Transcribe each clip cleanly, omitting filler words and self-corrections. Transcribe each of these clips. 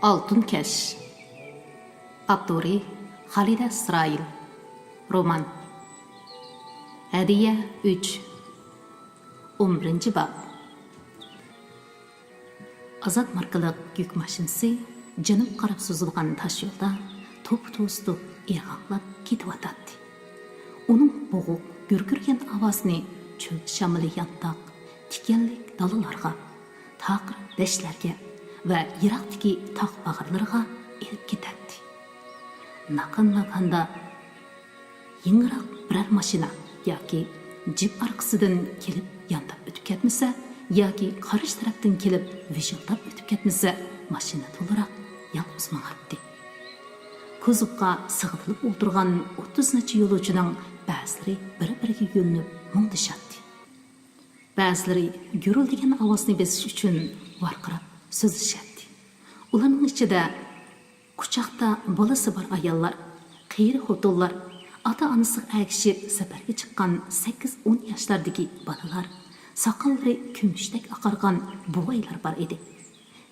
Altın Keş Abduri Halide İsrail Roman Hediye 3 11. Bab Azat markalık yük maşinisi canıp qarab suzulgan taş yolda to'p-to'sdiq irg'oqlab ketib-o'tadi. Uning bo'g'iq gurgurgan ovozini cho'l shamili yantoq tikanlik dalalarga, taqir dashtlarga va yiroqdagi tog' bag'irlarga elib ketadi. Naqan-naqanda yengilroq biror mashina yoki jip orqasidan kelib yontab o'tib ketmasa yoki qarshi tarafdan kelib vijildab o'tib ketmasa mashina to'liroq yolg'iz mang'atdi. Kuzukqa sig'ilib o'tirgan 30 necha yo'lovchining ba'zilari bir-biriga yo'linib mungdishadi. Ba'zilari gurildigan ovozni besish uchun varqirab so'zlashadi. Ularning ichida quchoqda bolasi bor ayollar, qiyri xotinlar, ota-onasi agishib safarga chiqqan 8-10 yoshlardagi bolalar, soqollari kumushdek oqargan buvaylar bor edi.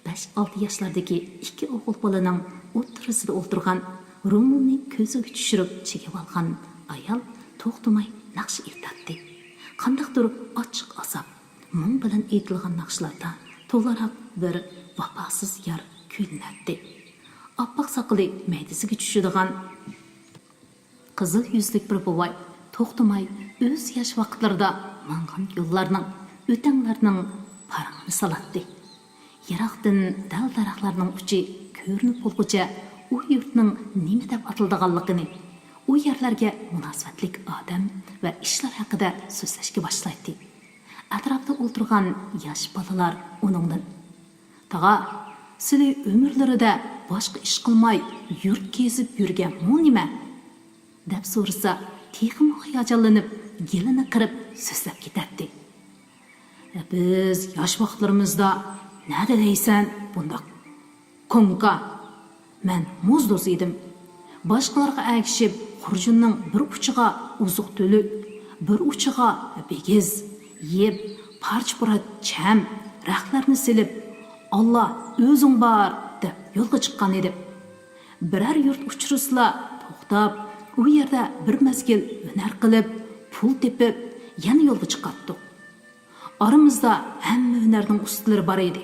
5-6 yoshlardagi ikki o'g'il bolaning o'ttirisida o'tirgan Rumning ko'ziga tushirib chegib olgan ayol to'xtamay naqsh aytadi. Qandaqdir ochiq azob, mung bilan aytilgan naqshlarda to'laroq bir vafosiz yar kuylanadi. Oppoq soqoli maydasiga tushadigan qizil yuzlik bir buvay to'xtamay o'z yosh vaqtlarida mangan yo'llarning, o'tanglarning parangini soladi. Yiroqdan dal-daraxtlarning uchi ko'rinib bo'lguncha u yurtning nima deb atildiganligini, u yerlarga munosabatlik odam va ishlar haqida so'zlashga boshlaydi. Atrofda o'tirgan yosh bolalar uningdan: "Tag'a, sizlar umrlarida boshqa ish qilmay yurt kezib yurgan mu nima?" deb so'rasa, texim hayajonlanib, gelini qirib so'zlab ketadi. "Biz yosh vaqtlarimizda nada deysan bundaq? Konka, men muzdo'z edim. Boshqalarga agishib, xurjunning bir uchiga uzuq to'lib, bir uchiga begiz, yeb, parch-purat cham, raxtlarni silib, Allah o'zing bor deb yo'lga chiqqan edim. Biror yurt uchrisla to'xtab, u yerda bir mazgil hunar qilib, pul tepib, yana yo'lga chiqatdik. Aramizda hamma hunarning ustalari bor edi.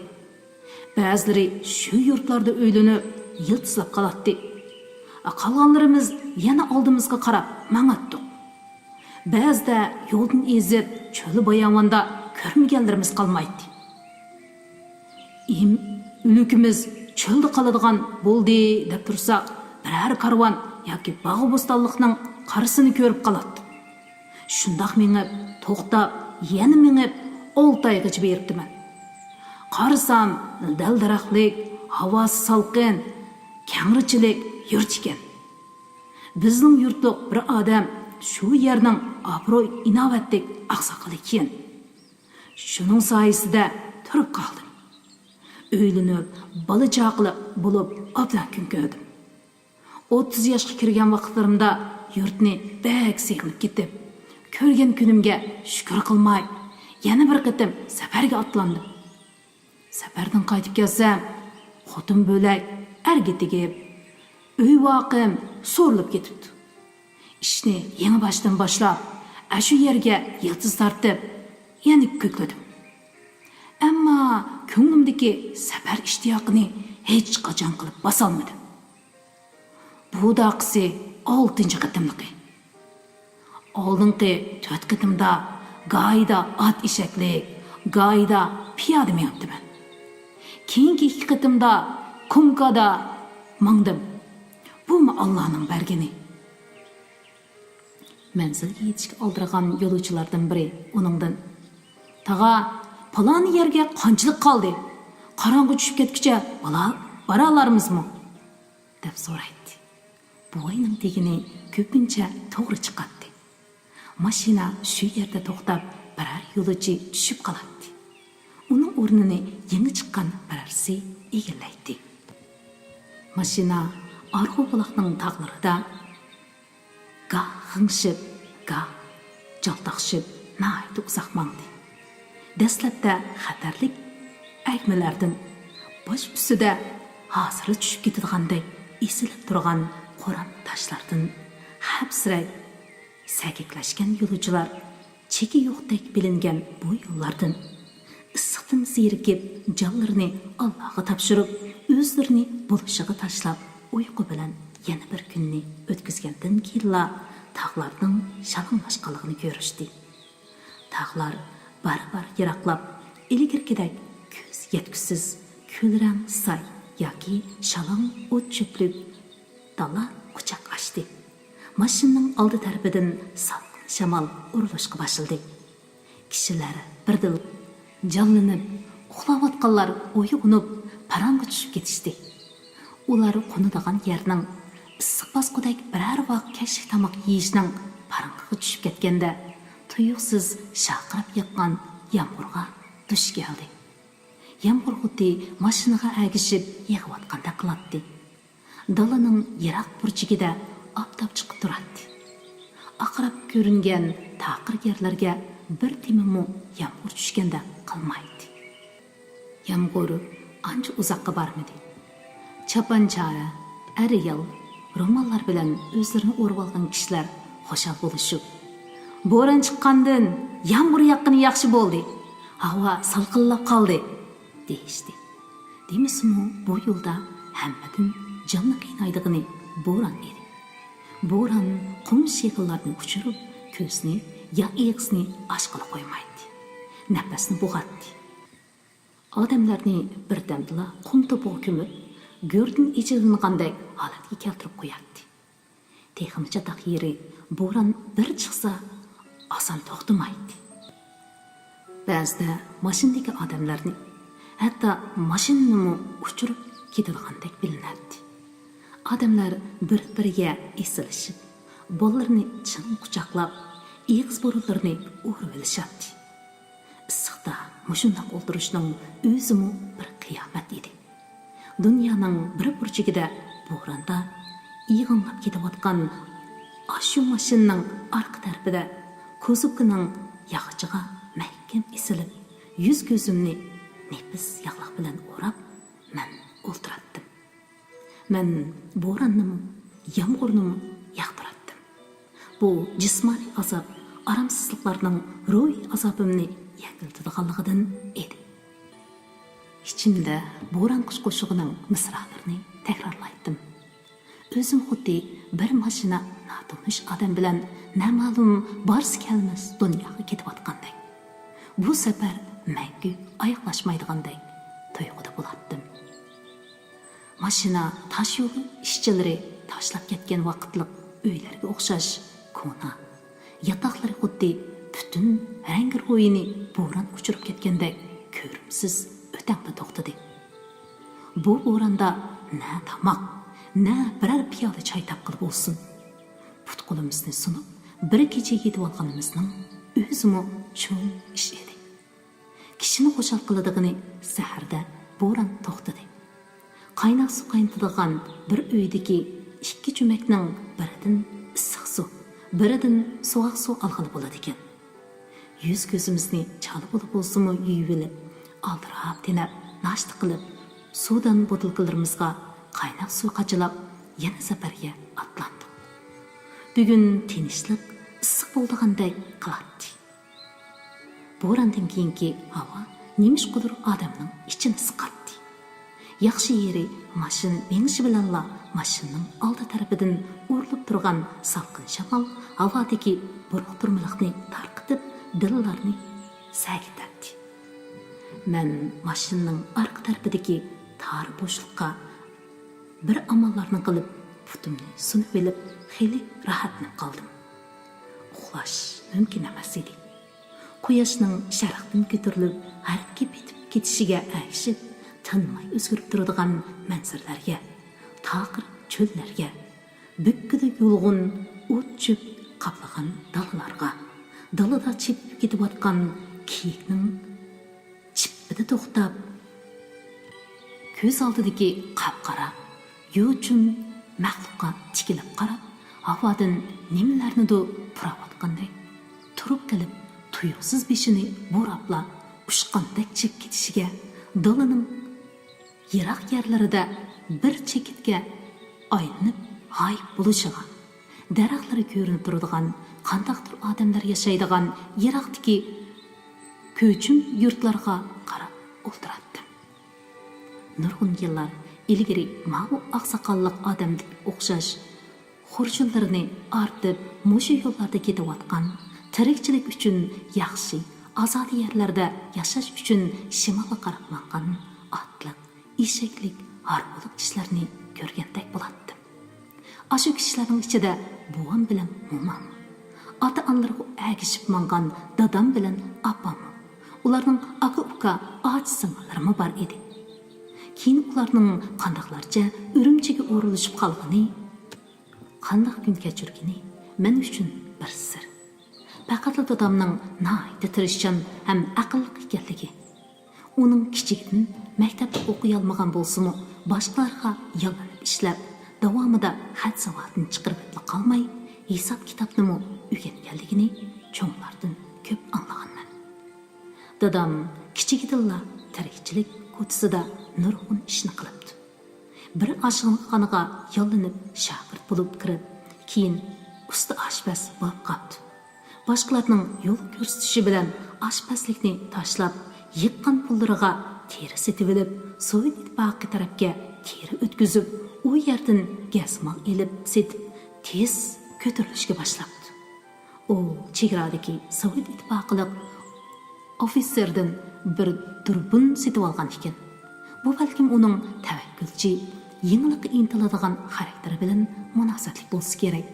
Ba'zilari shu yurtlarda o'ylanib, yiltizlab qoladi. Qolganlarimiz yana oldimizga qarab mang'atdik. Ba'zida yo'ldan ezib, cho'li bayonvonda ko'rmaganlarimiz qolmaydi. Ulukimiz cho'lda qoladigan bo'ldi deb tursak, biror karvon yoki bog' bo'stonlikning qarisini ko'rib qoladi. Shundoq mengib, to'xtab, yana mengib, oltaygacha beribdiman. Qarasam, dal-daraxtlik, havosi salqin, kangrichilik yurt ekan. Bizning yurtliq bir odam shu yerning obro'y inovatlik oqsoqoli ekan. Shuning soyasida turib qoldim. O'ylanib, bola chaqilib bo'lib obdan kun ko'rdim. 30 yoshga kirgan vaqtlarimda yurtni bak sevib ketib, ko'rgan kunimga shukr qilmay, yana bir qatim safarga otlandim. Safardan qaytib kelsam, xotin bo'lak, erga tegib, uy voqim so'rilib ketibdi. Ishni yangi boshdan boshlab, shu yerga yiltiz tortib, yana ko'kladim. Ammo ko'nglimdagi safar ishtiyoqini hech qachon qilib bosolmadim. Bu daqsi 6-chi qatimligi. Oldingi 4 qatimda g'oyida ot eshaklik, g'oyida piyoda mengibdiman. Keyingi 2 qatimda kumkada mangdim. Bu Allohning bergani. Manzilga yetishga oldirgan yo'lovchilardan biri uningdan: "Tag'a, falon yerga qanchalik qoldi? Qorong'i tushib ketguncha bora olamizmi?" deb so'raydi. Buvayning degani ko'pincha to'g'ri chiqadi. Mashina shu yerda to'xtab, biror yo'lovchi tushib qoladi. Uning o'rnini yangi chiqqan birarsi egallaydi. Mashina arxu buloqning tog'larida goh g'ingshib, goh jaltoqshib, nihoyat uzoq mangdi. Dastlabda xatarlik aytmalardan bosh ustida hasırı düşüp ketadiganday esilib turgan qo'ram toshlardan hapsirab sagiklashgan yo'lovchilar cheki yo'qdek bilingan bu yo'llardan issiqdan zerikib jonlarini Allohga topshirib o'zlarini bo'lishiga tashlab uyqu bilan yana bir kunni o'tkazgandan keyinla tog'larning shalonlashganligini ko'rishdi. Tog'lar barabar yiroqlab ilgirgidek ko'z yetkisiz ko'lrang say yoki shalon o't cho'plik dala quchoq ochdi. Mashinaning oldi tarafidan salqin shamol urilishga boshladi. Kishilar birdan jonlanib uxlayotganlar uyg'onib parangga tushib ketishdi. Ular qo'nadigan yerning issiq bosqidek biror vaqt kashf tomoq yeyishning parangiga tushib ketganda tuyuqsiz shaqirab yiqqan yomg'irga duch keldi. Yomg'ir xuddi mashinaga agishib yig'ayotgandek qiladi. Dalaning yiroq burchigida oftob chiqib turadi. Aqrab ko'ringan taqir yerlarga bir timimu yomg'ir tushganda qilmaydi. Yomg'ir ancha uzoqqa bormadi. Chapanchara, Ariel, romanlar bilan o'zlarini o'rib olgan kishilar xushal bo'lishib, bo'ron chiqqandan yomg'ir yoqqani yaxshi bo'ldi. Havo salqinlab qoldi, deyishdi. Demismi bu yo'lda hammadan jonni qiynaydigani bo'ron edi. Bo'ron qum shekillarni uchirib, ko'zni ya ig'isni oshqila qo'ymaydi. Nafasni bo'g'atdi. Odamlarni birdamla qum to'pig'i ko'mib, go'rdin ichilinganday holatga keltirib qo'yadi. Texmi chataq yeri bo'ron bir chiqsa oson to'xtamaydi. Ba'zida mashinadagi odamlarni hatto mashinani uchirib ketadiganday bilinadi. Odamlar bir-biriga esilishib, bolalarini chin quchoqlab, ig'iz burunlarini o'rib olishadi. Issiqda mushundoq o'tirishning o'zimi bir qiyomat edi. Dunyoning bir burchigida bo'ronda yig'inlab ketayotgan ashu mashinaning orqa tarafida ko'zukning yog'chiga mahkam esilib, yuz ko'zimni nefis yog'liq bilan o'rab, men o'ltirdim. Men bo'ronni, yomg'irni yoqtirdim. Bu jismoniy azob, aramsizliklarning ruhiy azobimni yengiltadiganligidan edi. İçimde bo'ron qo'shig'ining misralarini takrorlaydim. O'zim xuddi bir mashina notanish odam bilan nama'lum borsi kelmas dunyoga ketayotganday. Bu safar mangu oyoqlashmaydiganday tuyg'uda bo'lardim. Mashina tosh yo'l ishchilari tashlab ketgan vaqtliq uylarga o'xshash ko'na. Yotoqlari xuddi butun rangi ro'yini bo'ron uchirib ketganday ko'rimsiz o'tangda to'xtadi. Bu bo'ronda na tamoq, na biror piyola choy topqilib bo'lsin. Putqulimizni sunib, bir kecha yetib olganimizning o'zimi cho'ng ish edi. Kishini xushal qiladigani saharda bo'ron to'xtadi. Qaynoq suv qaynatadigan bir uydagi ikki jumakning biridan issiq suv, biridan sovuq suv olg'ili bo'ladi ekan. Yuz ko'zimizni chalib bo'lsa-mu yuyib olib, aldirab tenab, nashta qilib, suvdan botilkalarimizga qaynoq suv qachilab, yana safarga atlandik. Bugun tinchlik, issiq bo'lganday qiladi. Bo'rondan keyingi havo nemishqidir odamning ichini siqadi. Yaxshi yeri mashin menishi bilanla mashinning oldi tarafidan urilib turgan salqin shamol havodagi buruq-turmaliqni tarqitib, dillarni sagitadi. Men mashinaning orqa tarafidagi tar bo'shliqqa bir amallarni qilib, putimni sunib olib, xeli rohatlanib qoldim. Uxlash mumkin emas edi. Quyoshning sharqdan ko'tarilib, harakatga ketib ketishiga ergishib, tinmay o'zgarib turadigan manzarlarga, taqir cho'llarga, bukkida yulg'un o't-cho'p qaplagan dalalarga, dalada chepib ketayotgan kiyikning chipida to'xtab, ko'z oldidagi qap-qara, yo'chun maxluqqa tikilib qarab, havodan nimalarnidir purayotganday turib kelib, tuyuqsiz beshini bo'rabla ushqandek chib ketishiga, dalaning yiroq yerlarida bir chekitga aylanib g'oyib bo'lishiga, daraxtlari ko'rinib turadigan, qandaqdir odamlar yashaydigan yiroqdagi ko'chim yurtlarga qarab o'tirardi. Nurg'un yillar ilgari bu oqsoqolliq odamdek o'xshash xurjunlarini artib mushu yo'llarda ketayotgan, tirikchilik uchun yaxshi azodiy yerlarda yashash uchun shimolga qarab mangan otliq, eshaklik, harbuliq kishilarni ko'rgandek bo'ladi. Ashu kishilarning ichida buvam bilan momam, ota-onalariga agishib mangan dadam bilan opam, ularning aka-uka och-singillarimi bor edi. Keyin ularning qandaqlarcha Urumchiga o'rilishib qolgani, qandaq kun kechirgani men uchun bir sir. Faqat dadamning nihoyatda tirishchan ham aqlli ekanligi. Uning kichikdan maktabda o'qiy olmagan bo'lsa-mu, boshqalarga yalanib ishlab, davomida xat savodini chiqarib qolmay, hisob kitobni o'rganganligini cho'nglardan ko'p anglaganman. Dadam kichikdilla tirikchilik ko'tisida nurg'un ishni qilibdi. Bir oshxonaga yo'llanib shogird bo'lib kirib, keyin usta oshpaz bo'lib qoldi. Boshqalarning yo'l ko'rsatishi bilan oshpazlikni tashlab, yiqqan pullariga teri setib olib, Sovet ittifoqi tarafga teri o'tkazib, u yerdan gazmol elib setib, tez ko'tarilishga boshladi. U chegaradagi Sovet ittifoqilik ofitserdan bir durbun setib olgan ekan. Bu balkim uning tavakkulchi, yengillikka intiladigan xarakteri bilan munosabatli bo'lsa kerak.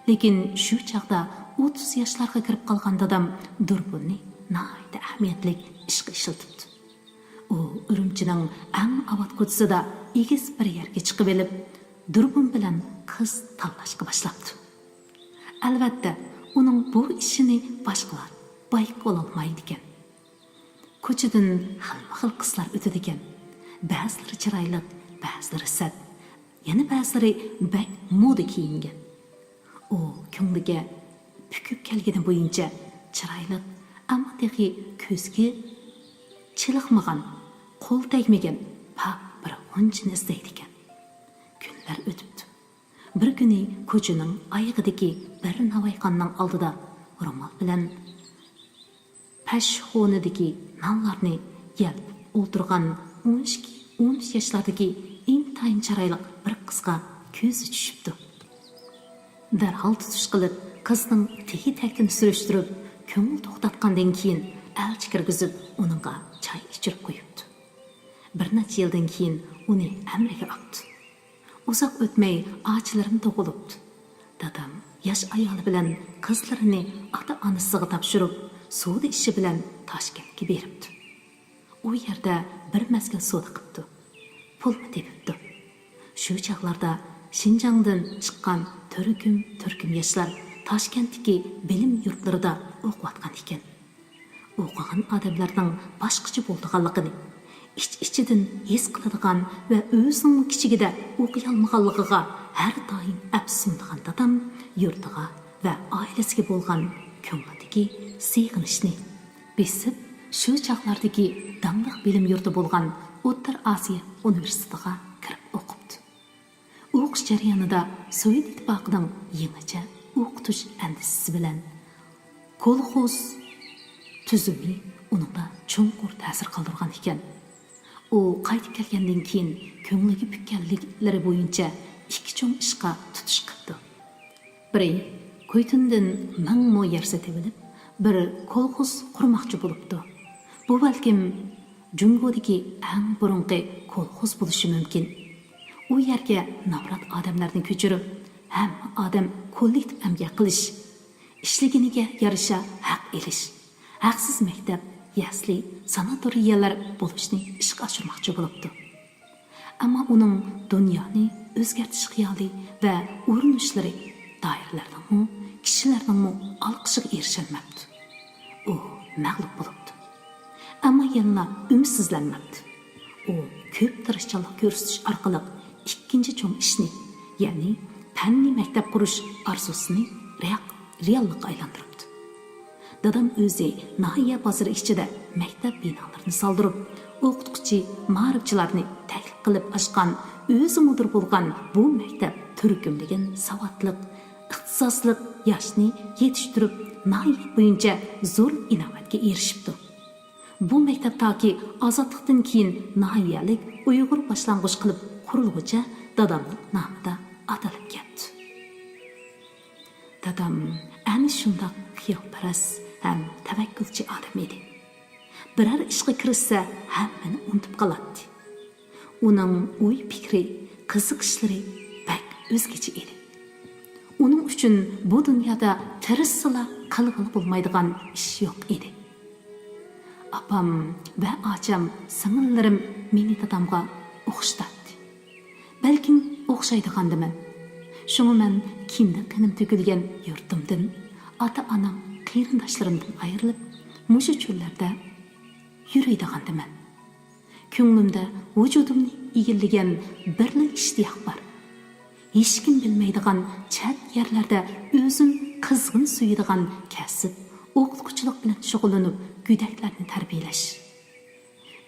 Lekin shu chaqda 30 yoshlarga kirib qolgan dadam durbunni nihoyatda ahamiyatli ishga ishlatibdi. U Urumchining eng abad ko'chisida egiz bir yerga chiqib olib, durbun bilan qiz tanlashga boshlabdi. Albatta, uning bu ishini boshqalar bayqa ololmaydi ekan. Ko'chadan xil qizlar o'tadi ekan. Ba'zilari chiroyli, ba'zilari sad, yana ba'zilari bak moda kiyingan. U ko'ngliga pukib kelgani bo'yicha chiroyli, ammo texi ko'zga chiliqmagan, qo'l tegmagan pap bir o'nchini izlaydi ekan. Kunlar o'tibdi. Bir kuni ko'chaning oyog'idagi bir navoiyxonning oldida ro'mol bilan pashxonadagi nonlarni yalib o'tirgan 12 yoshlardagi intayin chiroyli bir qizga ko'zi tushibdi. Darhol tutish qilib, qizning tegi taktini surishtirib, ko'ngil to'xtatgandan keyin elchi kirgizib, uningga choy ichirib qo'yibdi. Bir necha yildan keyin uni amriga oldi. Uzoq o'tmay ochilarim tug'ilibdi. Dadam yosh ayoli bilan qizlarini ota-onasiga topshirib, savdo ishi bilan Toshkentga beribdi. U yerda bir mazgil savdo qilibdi. Pulni tepibdi. Shu chaqlarda Şinjandan chiqqan turkum yoshlar Toshkentdagi bilim yurtlarida o'qiyotgan ekan. O'qigan odamlarning boshqacha bo'lganligini, ichidan his qiladigan va o'zining kichigida o'qiy olmaganligiga har doim afsuslangan dadam yurtiga va oilasiga bo'lgan ko'nglidagi sig'inishni besib, shu chaqlardagi dangliq bilim yurti bo'lgan O'rta Osiyo universitetiga kirib o'qibdi. O'qish jarayonida Sovet ittifoqining yangicha o'qitish andisasi bilan kolxoz tuzumi uningda cho'nqur ta'sir qoldirgan ekan. U qaytib kelgandan keyin ko'ngliga pukkanliklari bo'yicha ikki cho'ng ishga tutish qildi. Biri Ko'ytundan mangmo yer setib olib, bir kolxoz qurmoqchi bo'libdi. Bu balkim Jungodagi eng burunqi kolxoz bo'lishi mumkin. U yerga navrat odamlarni ko'chirib, hamma odam kollektiv emgak qilish, ishliginiga yarasha haq elish, haqsiz maktab, yasli, sanatoriyalar bo'lishni ishga oshirmoqchi bo'libdi. Ammo uning dunyoni o'zgartirish xiyoli va urinishlari doiralarning, kishilarning olqishiga erisholmabdi. U mag'lub bo'libdi. Ammo yana umidsizlanmabdi. U ko'p tirishchilik ko'rsatish orqali ikkinchi cho'ng ishni, ya'ni fanniy maktab qurish orzusini reallikka aylantiribdi. Dadam o'zi nahiya bozori ichida maktab binolarini soldirib, o'qituvchi, ma'rifchilarni təklif qilib açqan, o'zi mudir bo'lgan bu maktab turkumlagan savodliq, ixtisosliq yoshni yetishtirib, noyat bo'yicha zo'r inovatga erishibdi. Bu maktab toki ozodlikdan keyin noyalik Uyg'ur boshlang'ich qilib qurilguncha dadamning nomida atalib ketdi. Dadam ana shundoq xiyolparast ham tavakkulchi odam edi. Biror ishga kirishsa hammani unutib qoladi. Uning o'y fikri, qiziqishlari bak o'zgacha edi. Uning uchun bu dunyoda tirishsila qilg'ili bo'lmaydigan ish yo'q edi. Apam va ocham singillarim meni dadamga o'xshatdi. Balkim o'xshaydigandiman. Shunga men kindiq qinim to'kilgan yurtimdan, ota-onam, qarindoshlarimdan ayrilib, mushu cho'llarda yuriydigandiman. Ko'nglimda vujudimni egillagan birli ishtiyoq bor. Hech kim bilmaydigan chat yerlarda o'zim qizg'in suyadigan kasb, o'qituvchilik bilan shug'ullanib, go'daklarni tarbiyalash.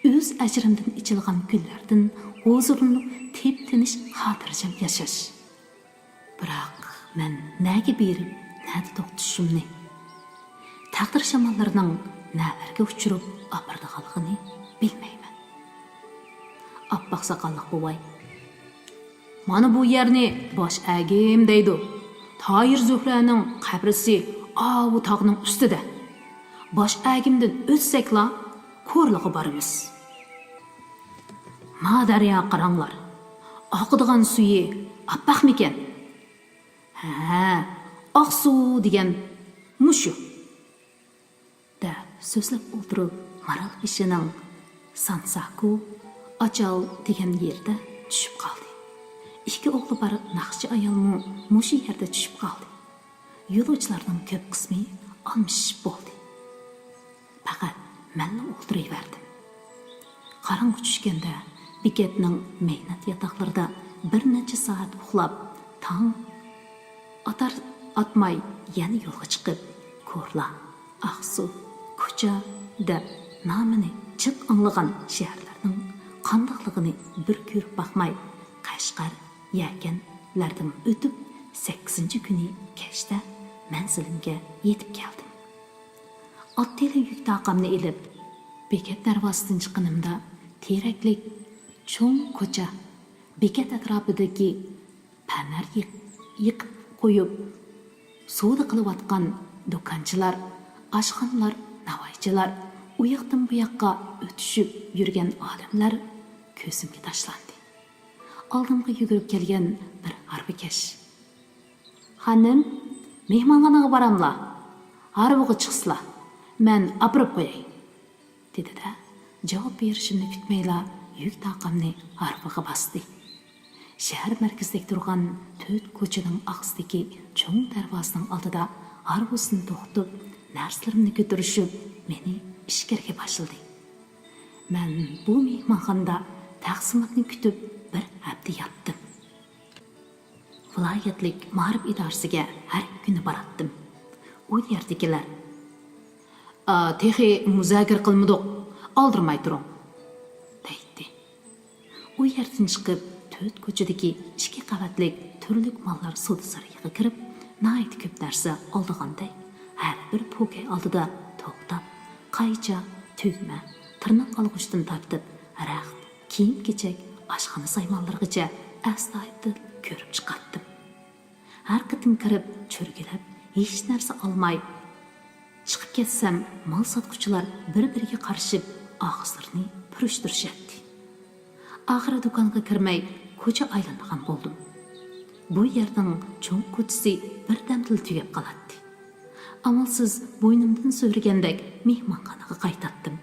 O'z ajrimdan ichilgan kunlardan huzurlanib, tep-tinish xotirjam yashash. Biroq men nega berib, nada to'xtashimni, taqdir shamollarining nalarga uchirib opardiganligini bilmayman. Oppoq soqolliq buvay, mana bu yerni bosh agim deydi. Toyir Zuhraning qabrisi bu tog'ning ustida. Bosh agimdan o'tsakla ko'rlig'i borimiz. Ma daryo qaranglar. Oqadigan suyi oppoqmikan? Ha, oq suv degan mushu. Da so'zlab o'tirib, Maral ishining Sansaku Achal degan yerda tushib qoldi. İki o'g'li bor naqshchi ayolmi mushu yerda tushib qoldi. Yo'lovchilarning ko'p qismi almishib bo'ldi. Faqat men o'tiraverdim. Qarong'i tushganda bekatning mehnat yotoqlarida bir necha soat uxlab, tong atar atmay yana yo'lga chiqib, Ko'rla, Aqsu, Ko'cha deb nomini chiq anglagan shaharlarning qandoqligini bir ko'rib baxmay, Qashqar, Yakanlardan o'tib 8-kuni kechda manzilimga yetib keldim. Otdeli yuk taqamni ilib, bekat darvosidan chiqqanimda teraklik cho'ng ko'cha, bekat atrofidagi panar yiqib qo'yib, savdo qilayotgan do'konchilar, oshxonalar, navoiychilar, u yoqdan bu yoqqa o'tishib yurgan odamlar ko'zimga tashlandi. Oldimga yugurib kelgan bir harbikash: "Xonim, mehmonxonaga boramlar. Harbiga chiqsizlar. Men opirib qo'yay", dedi-da, javob berishimni kutmayla yuk taqamni harbiga bosdi. Shahar markazidagi turgan 4 ko'chaning og'zidagi cho'ng darvozasining oldida harbusini to'xtatib, narslarimni ko'tarishib, meni ishga boshladi. Men bu mehmonxonada taqsimotni kutib bir hafta yotdim. Viloyatlik ma'rif idorasiga har kuni boratdim. U yerdagilar: "Texi muzokara qilmadik, oldirmay turing", deydi. U yerdan chiqib 4 ko'chadagi 2 qavatlik turli mollar savdo-so'riga kirib, nayt ko'p narsa oldiganday, har bir po'kay oldida to'xtab, qaycha, tugma, tirnoq olg'ushdan tortib, araq, kiyim-kechak, oshxona saymonlarigacha astoydil ko'rib chiqatdim. Har qitim kirib, cho'rgilab, hech narsa olmay chiqib ketsam, mol sotuvchilar bir-biriga qarshib, og'izlarini purishtirishadi. Oxiri do'konga kirmay, ko'cha aylangan bo'ldim. Bu yerning cho'ng ko'chasi birdamdil tugab qoladi. Amalsiz bo'ynimdan so'ragandek mehmonxonaga qaytatdim.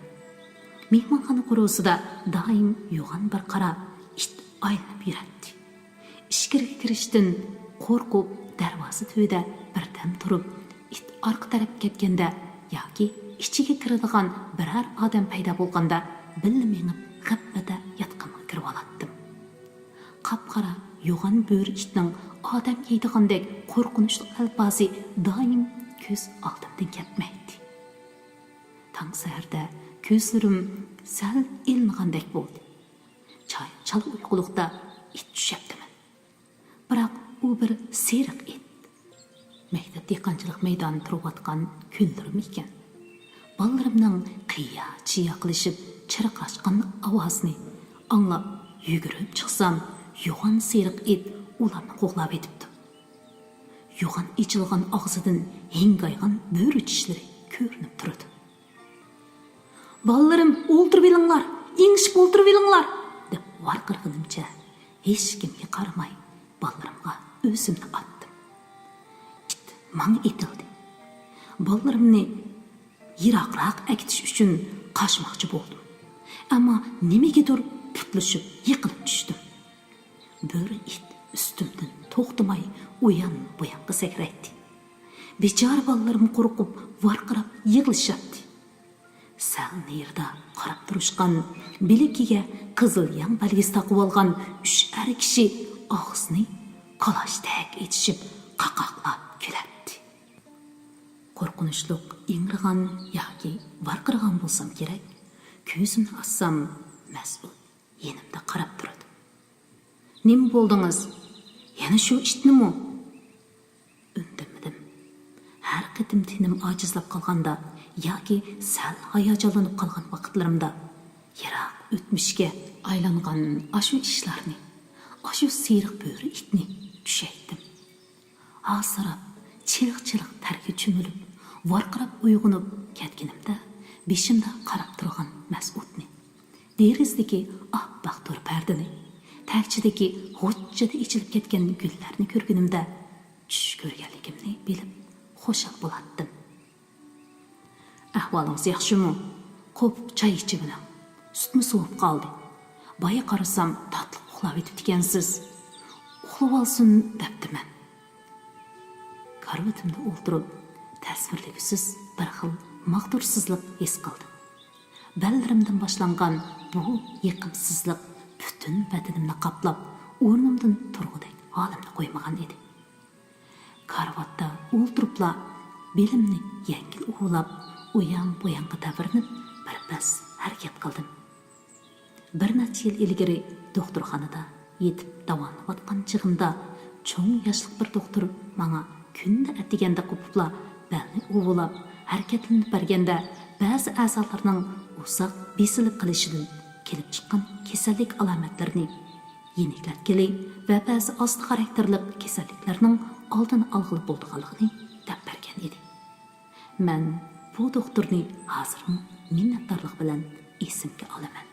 Mehmonxona qo'rg'osida doim yo'g'on bir qara it aylanib yuradi. Ichkariga kirishdan qo'rqib, darvoza tubida birdam turib, it orqa tarafga ketganda yoki ichiga kiradigan biror odam paydo bo'lganda billa menib g'abbada yotqinga kirib olatdim. Qapqara yo'g'on bo'ri itning odam yeydigandek qo'rqinchli alpozi doim ko'z oldimdan ketmaydi. Tong saharda ko'zlarim sal ilmagandek bo'ldi. Choy chala uyquluqda it tushaptimi. Biroq u bir seriq it. Maktab dehqonchilik maydonida turayotgan kunlarim ekan. Ballarımның qiya-chiya qilishib chirqashgan ovozini anglab yugurib chiqsam, yo'g'on seriq it ularni qo'g'lab etibdi. Yo'g'on ichilgan og'zidan hengaygan bo'ri tishlari ko'rinib turdi. Ballarım o'ltirib elinglar, ingishib o'ltirib elinglar deb varqirganimcha hech kimga qaramay ballarimga o'zimni atdim. It mang etildi. Ballarimni yiroqroq akitish uchun qochmoqchi bo'ldim. Ammo nimagadir putlashib yiqilib tushdim. Bo'ri it ustimdan to'xtamay bu yoqqa sakraydi. Bechora ballalarim qo'rqib varqirab yig'lishyapti. Sal nerda qarab turishgan bilikiga qizil yang belgisi taqib olgan 3 kishi og'zini qalashdek etishib qaqaqlab kuladi. Qo'rqinchliq ingirgan yoki varqirgan bo'lsam kerak, ko'zimni ochsam mas'ul yenimda qarab turadi. Nima bo'ldingiz? Yana shu ishnimi? Undamadim. Har qatim tinim ojizlab qolganda yoki sal hayajonlanib qolgan vaqtlarimda yiroq o'tmishga aylangan ashu ishlarni, ashu seriq bo'ri itni tushaydim. Asirab, chiliq-chiliq targa cho'milib, varqirab uyg'onib ketganimda beshimda qarab turgan Mas'udni, derazdagi oppoq to'r pardani, tagchidagi g'o'jjada ichilib ketgan gullarni ko'rganimda tush ko'rganligimni bilib xushal bo'latdim. Ahvolingiz yaxshimi? Ko'p choy ichibman. Sutmi sovib qoldi. Boya qarasam tatli uxlab etib ekansiz. Uxlab olsin debdiman. Karvatimda o'ltirib, tasvirligisiz bir xil maqdursizlik his qildim. Ballarimdan boshlangan bu yiqimsizlik butun badanimni qaplab, o'rnimdan turg'udek holimni qo'ymagan edi. Karvatda o'ltiribla belimni yengil uvlab, bu yoqqa tavirnib, birpas harakat qildim. Bir necha yil ilgari doktorxonada yetib davolanayotgan chig'imda cho'ng yoshli bir doktor menga kunda atiganda qopibla belni uvlab, harakatlanib berganda ba'zi a'zolarning uzoq besilib qilishidan kelib chiqqan kasallik alomatlarini, yeniklatgili va ba'zi osti xarakterli kasalliklarning oldini olg'ili bo'lganligini deb bergan edi. Men bu doktorni hozirmi minnatdorlik bilan esimga olaman.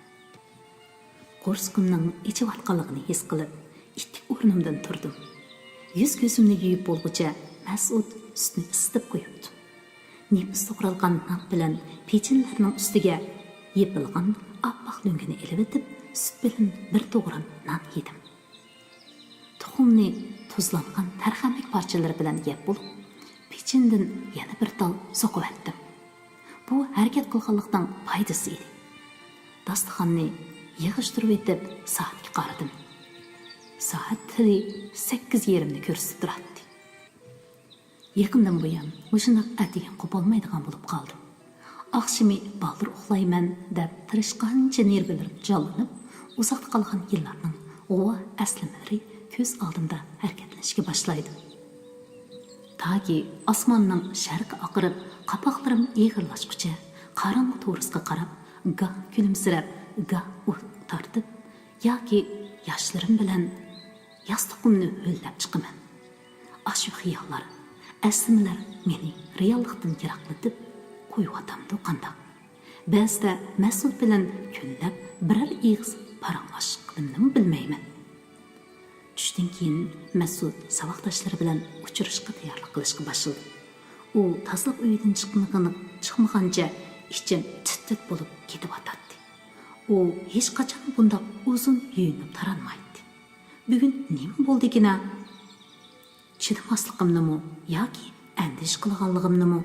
Qo'rsqimning ichayotganligini his qilib, ittik o'rnimdan turdim. Yuz-ko'zimni yuyib bo'lguncha Mas'ud sutni isitib qo'yibdi. Nefis to'qralgan non bilan pechenlarning ustiga yepilgan oppoq lo'ngini ilib etib, sut bilan bir to'g'ram non yedim. Tuxumni tuzlangan tarxamak parchalari bilan yeb bo'lib, pechendan yana bir tal so'qib etdim. Bu harakat qilganlikdan foydasi edi. Dasturxonni yig'ishtirib etib soatga qaradim. Soat tili 8:30 ni ko'rsatib turadi. Yaqindan buyon o'shundoq atigan qo'polmaydigan bo'lib qoldim. Oqshimi baldir uxlayman deb tirishqancha nervalarim jonlanib, uzoqda qolgan yillarning o'va aslimlari ko'z oldimda harakatlanishga boshlaydi. Taki osmonning sharqi oqirib, qapoqlarim eg'irlashguncha qorong'u to'risga qarab, goh kulimsirab, goh tortib yoki yoshlarim bilan yostiqimni ho'llab chiqaman. Ashu xiyollar, aslimalar meni reallikdan yiroqlatib qo'yyotamdi qandoq. Ba'zida Mas'ud bilan kunlab birar ig'iz paranglashqanimni bilmayman. Tushdan keyin Mas'ud saboqdoshlari bilan uchrashishga tayyorlik qilishga boshladi. U tasliq uyidan chiqmagancha ichim tit-tit bo'lib ketib o'tadi. U hech qachon bundoq uzun yuyinib taranmaydi. Bugun nima bo'ldikina? Chidamasligimnimi yoki andish qilganligimnimi?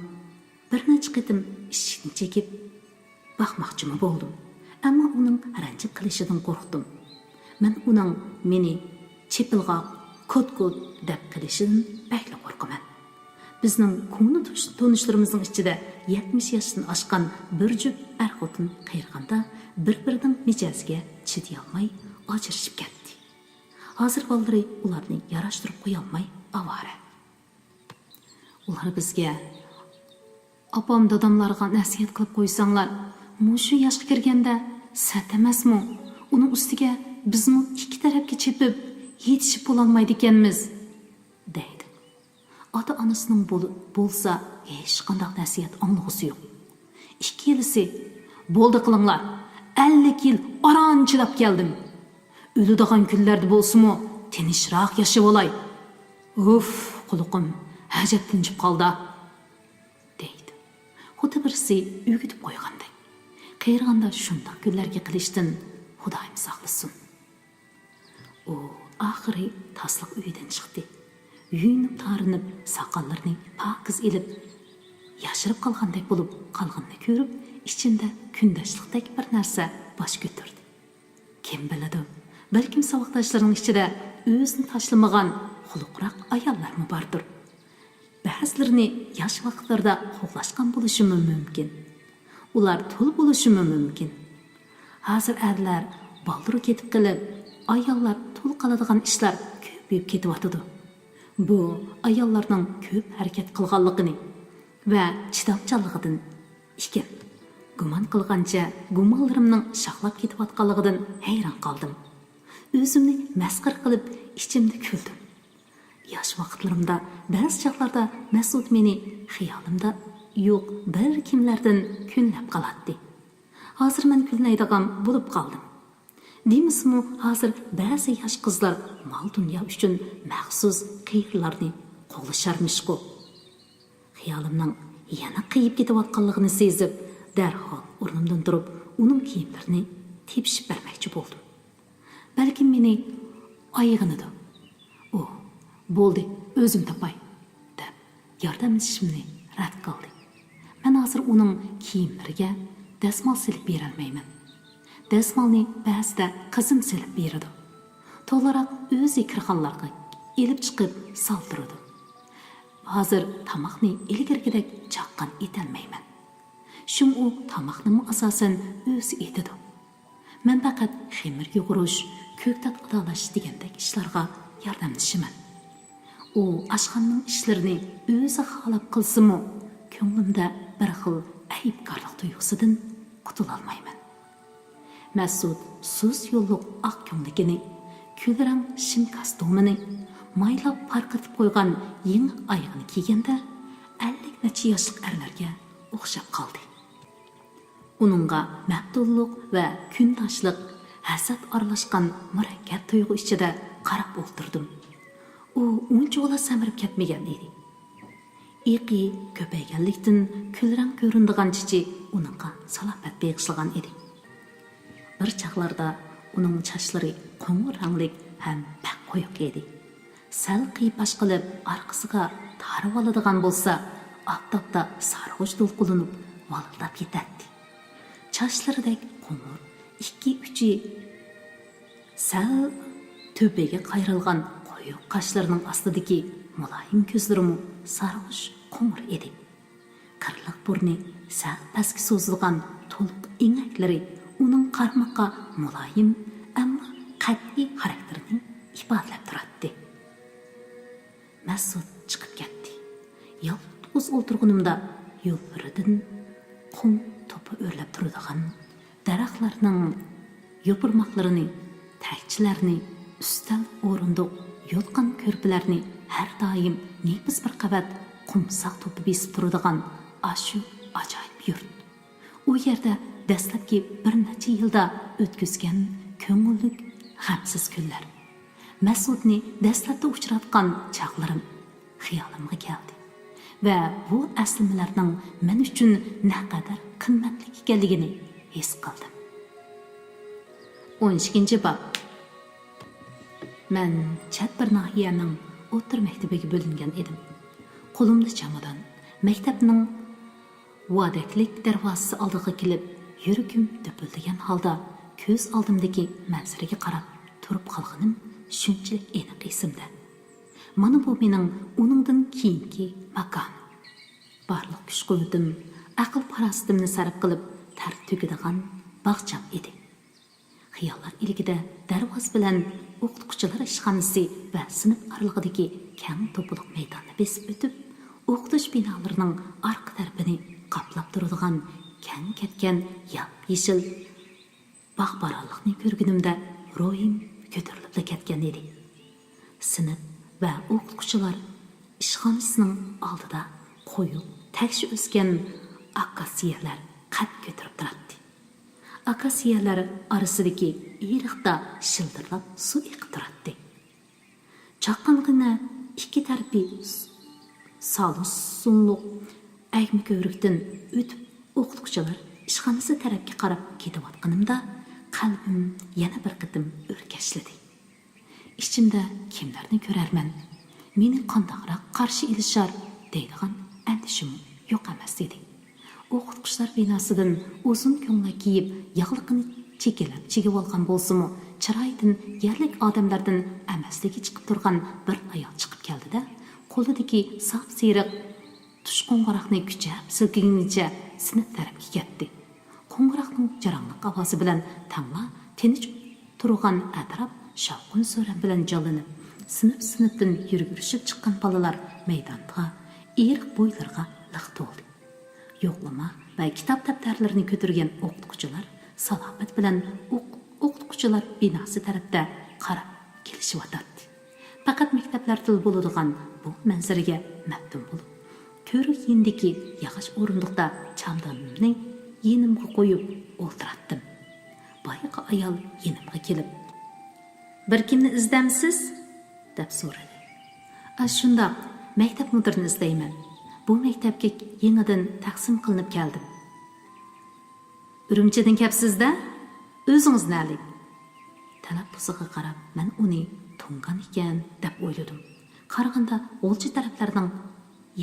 Bir necha qitim ishni chekib baqmoqchimi bo'ldim. Ammo uning ranjib qilishidan qo'rqdim. Men uning meni chepilg'a kod deb qilishidan bakla qo'rqaman. Bizning ko'ngli tonishlarimizning ichida 70 yoshdan oshgan bir juft er-xotin qayrganda bir-birining mijoziga chiday olmay, ajrashib ketdi. Hozir ballari ularni yarashtirib qo'ya olmay avara. Ular bizga opam dadamlarga nasihat qilib qo'ysanglar, mushu yoshga kirganda sat emasmi? Uning ustiga bizmi ikki tarafga chepib yetishib bo'lolmaydi ekanmiz, deydi. Ota-onasining bo'lsa hech qanday nasihat anglag'usi yo'q. Ikki yilisi bo'ldi qilinglar. 50 yil aron chidab keldim. O'ladigan kunlarda bo'lsa-mu, tinchroq yashab olay. Uf, quluqim hajatlanib qoldi, deydi. Xuddi birisi o'gitib qo'ygandek. Qeyrganda shunday kunlarga qilishdan Xudoyim saqlasin. U oxiri tasliq uydan chiqdi. Yuyinib tarinib, soqollarini pokiz ilib, yashirib qolgandek bo'lib qolganini ko'rib, içinde kundoshlikdek bir narsa bosh ko'tardi. Kim biladi, balkim saboqdoshlarining ichida o'zini tashlamagan xuluqroq ayollarmi bordir. Ba'zilarini yosh vaqtlarda xo'glashgan bo'lishi mumkin. Ular tul bo'lishi mumkin. Hozir erlar baldur ketib qilib, ayollar tul qiladigan ishlar ko'payib ketyotdi. Bu ayollarning ko'p harakat qilganligini va chidamchanligidan ekan. Gumon qilgancha gumonlarimning shaqlab ketayotganligidan hayron qoldim. O'zimni masxar qilib ichimda kuldim. Yosh vaqtlarimda ba'zi chaqlarda Mas'ud meni xiyolimda yo'q bir kimlardan kunlab qolatdi. Hozir men kunlaydigan bo'lib qoldim. Demismi, hozir ba'zi yosh qizlar mol dunyo uchun maxsus qiyirlarni qo'g'lasharmish-ku. Xiyolimning yana qiyib ketayotganligini sezib, darhol o'rnimdan turib, uning kiyimlarini tepishib bermoqchi bo'ldim. Balkim meni oyig'inidi. O, bo'ldi, o'zim topay, deb yordamlashishimni rad qildi. Men hozir uning kiyimlariga dasmol silib bera olmayman. Dasmolni ba'zida qizim silib beradi. To'g'riroq o'zi kirxonlarga elib chiqib soldiradi. Hozir tamoqni ilgirgidek chaqqan etolmayman. Shum u tamoqni asosan o'zi etadi. Men faqat ximir yug'urish, ko'ktat qadalash degandek ishlarga yordamlashaman. U ashxonning ishlarini o'zi xohlab qilsa-mu, ko'nglimda bir xil aybkorlik tuyg'usidan qutula olmayman. Mas'ud so'z yo'lliq oq ko'ngligini, kulrang shim kostumini maylab parqatib qo'ygan yangi oyog'ini kiyganda 50 necha yoshlik erlarga o'xshab qoldi. Uningga maqtullik va kundoshlik, hasad aralashgan murakkab tuyg'u ichida qarab o'tirdim. U uncha ola samirib ketmagan edi. Iqi ko'payganlikdan kulrang ko'rindigan chichi uningga salofat beg'ishlagan edi. Bir chaqlarda uning sochlari qo'ng'ir ranglik ham paq qo'yiq edi. Sal qiypash qilib orqasiga tarib oladigan bo'lsa, oftobda sarg'uch to'lqinlanib valildab ketadi. Sochlaridek qo'ng'ir, ikki uchi sal to'paga qayrilgan qo'yiq qoshlarining ostidagi muloyim ko'zlarimi sarg'uch qo'ng'ir edi. Qirliq burni sal pastga so'zilgan to'liq ingaklari uning qarmoqqa muloyim, ammo qat'iy xarakterini ifodalab turadi. Mas'ud chiqib ketdi. Yolg'iz o'tirganimda yo'lbiridan qum to'pi o'rlab turadigan daraxtlarning yo'pirmoqlarini, tagchilarini, ustal o'rindiq, yotgan ko'rpalarni har doim nefis bir qavat qumsoq to'pi besib turadigan ashu ajoyib yurt. U yerda dastlabki bir necha yilda o'tkazgan ko'ngillik g'amsiz kunlar. Mas'udni dastlabda uchratgan chaqlarim xiyolimga keldi va bu aslimalarning men uchun naqadar qimmatli ekanligini his qildim. 12-bob. Men chat bir nahiyaning o'tir maktabiga bo'lingan edim. Qo'limda chamadon, maktabning vodaklik darvozasi oldiga kelib, yuragim dupildigan holda ko'z oldimdagi manzaraga qarab turib qolganim shunchalik aniq esimda. Mana bu mening uningdan keyingi makon. Barliq kuch-quvvatim, aql-farosatimni sarf qilib tar to'kadigan bog'cham edi. Xiyollar ilgida darvoz bilan o'qituvchilar ishxonasi va sinf oralig'idagi keng to'piq maydonni besib o'tib, o'qitish binolarining orqa tarafini qoplab turadigan keng ketgan yop-yeshil bog'baronlikni ko'rganimda ruhim ko'tarilib ketgan edi. Sinf va o'qituvchilar ishxonasining oldida qo'yib, takshi o'sgan akasiyalar qad ko'tarib turardi. Akasiyalar orasidagi iriqda shildirlab suv eqib turardi. Chaqqanligini ikki tarafi sunliq әгмі көvrükdən өтіп, o'qituvchilar ishxonasi tarafga qarab ketayotganimda qalbim yana bir qitim o'rkashladi. Ichimda kimlarni ko'rarman, meni qandoqroq qarshi ilishar deydigan andishim yo'q emas edi. O'qituvchilar binosidan uzun ko'ylak kiyib, yog'liqini chekib olgan bo'lsa-mu, chiroyidan yerlik odamlardan emasligi chiqib turgan bir ayol chiqib keldi-da, qo'lidagi sap-seriq tush qo'ng'iroqni kuchab silkigunicha sinf tarafga ketdi. Qo'ng'iroqning jarangliq ovozi bilan tangla tinch turgan atrof shavqin suran bilan jonlanib, sinfdan yurgurishib chiqqan bolalar maydonga, eriq bo'ylarga liq to'ldi. Yo'qlama va kitob daftarlarini ko'targan o'qituvchilar salobat bilan o'qituvchilar binosi tarafda qarab kelishyotdi. Faqat maktablarda bo'ladigan bu manzaraga maftun bo'lib, ko'rik yendiki yog'och o'rindiqda chamdonimni yenimga qo'yib o'ltiratdim. Boyaqa ayol yenimga kelib, "Bir kimni izdamsiz?" deb so'radi. "Shundoq, maktab mudirini izlayman. Bu maktabga yangidan taqsim qilinib keldim." "Urumchidan kelibsiz-da? O'zingiz nalik?" Talaffuziga qarab, men uni tungan ekan deb o'yladim. Qaraganda o'lchi taraflarning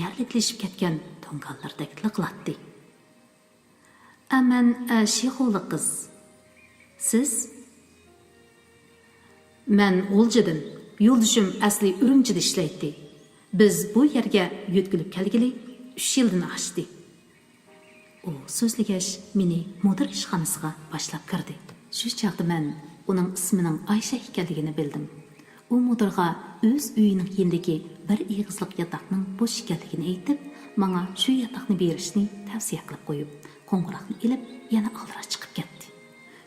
yerliklashib ketgan tunganlardek liqlatdi. "Aman Shexo'li qiz. Siz?" "Men o'ljidim. Yo'ldishim asli Urumchida ishlaydi. Biz bu yerga yo'tkilib kelgili 3 yildan oshdi." U so'zlagash meni mudir ishxonasiga boshlab kirdi. Shu chaqda men uning ismining Aysha ekanligini bildim. U mudirga o'z uyining yendagi bir egizlik yotoqning bo'sh ekanligini aytib, menga shu yotoqni berishni tavsiya qilib qo'yib, qo'ng'iroqni ilib yana oldira chiqib ketdi.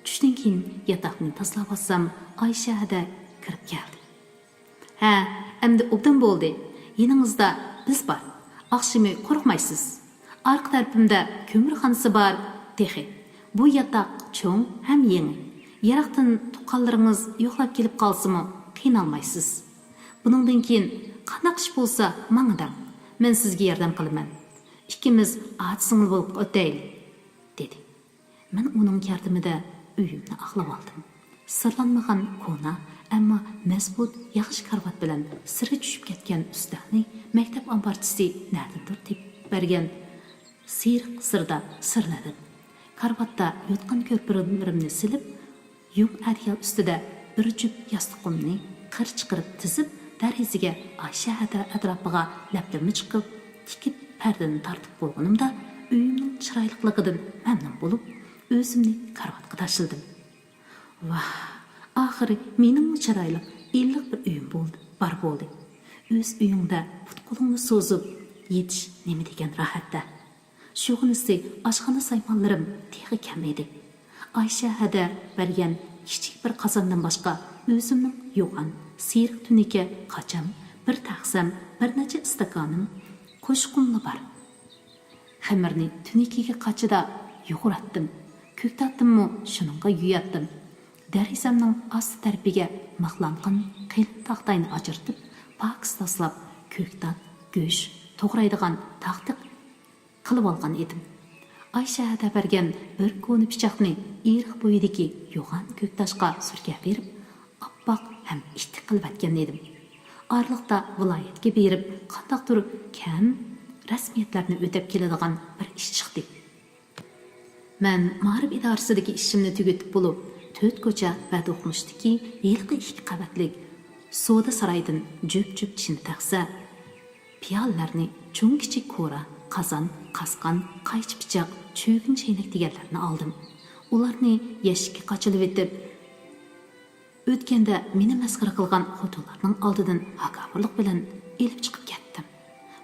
Tushdan keyin yotoqni tashlab olsam, Aysha hada kirib keldi. "Ha, endi obdan bo'ldi. Yiningizda biz bor. Oqshimi qo'rqmaysiz. Arqa tarafimda ko'mirxonasi bor, texi. Bu yotoq cho'ng ham yangi. Yaraqdan tuqqanlaringiz yo'qlab kelib qolsa-mu, qiynalmaysiz. Buningdan keyin qanday ish bo'lsa, menga men sizga yordam qilaman. Ikkimiz aat-singil bo'lib o'taylik", dedi. Men uning yordamida uyimni aqlab oldim. Sirlanmagan kona, ammo mazbut yaxshi karvat bilan siri tushib ketgan ustani maktab ambarchisi nerdandir deb bergan sirda sirladim. Karvatda yotgan ko'rparimni silib, yung adyal ustida bir jup yostiqimni qirchiqirib tizib, dariziga Aysha atrofiga lablarni chiqib, tikib pardani tortib bo'lganimda, uyimning chiroyliqligidan mamnun bo'lib, o'zimni karvatga tashladim. Vah, oxiri mening chiroyli, iliq bir uyim bo'ldi. O'z uyingda put-qo'lingni so'zib yetish nima degan rohatda. Shug'inisi oshxona saymonlarim texi kam edi. Aysha hada bergan kichik bir qozondan boshqa o'zimning yo'g'an, siyriq tunika, qacham, bir taqsam, bir necha istakonim, qo'shqumli bor. Xamirni tunikiga qachida yo'g'ratdim. Ko'ktatdimmi, shuningga yuyatdim. Darizamning osti tarafiga maqlangan qilin taqtayni ajirtib, paks taslab, ko'ktat, go'sht to'g'raydigan taqtiq qilib olgan edim. Aysha hada bergan bir ko'ni pichoqni iriq bo'yidagi yo'g'an ko'ktashqa surkab berib, oppoq ham ishtiq qilib atgan edim. Orliqda viloyatga berib, qandaqdir kam rasmiyatlarni o'tab keladigan bir ish chiqdi. Men ma'rif idorasidagi ishimni tugatib bo'lib, 4 ko'cha va o'qmishdiki, yilqi 2 qavatlik soda saroyidan jup-jup chini taqsa, piyollarni cho'ng kichik ko'ra, qozon, qasqon, qaychi pichoq, cho'gin chaynak deganlarni oldim. Ularni yashikka qochilib etib, Өткенде meni мәскір қылған xotinlarning oldidan haqoratlik bilan elib chiqib ketdim.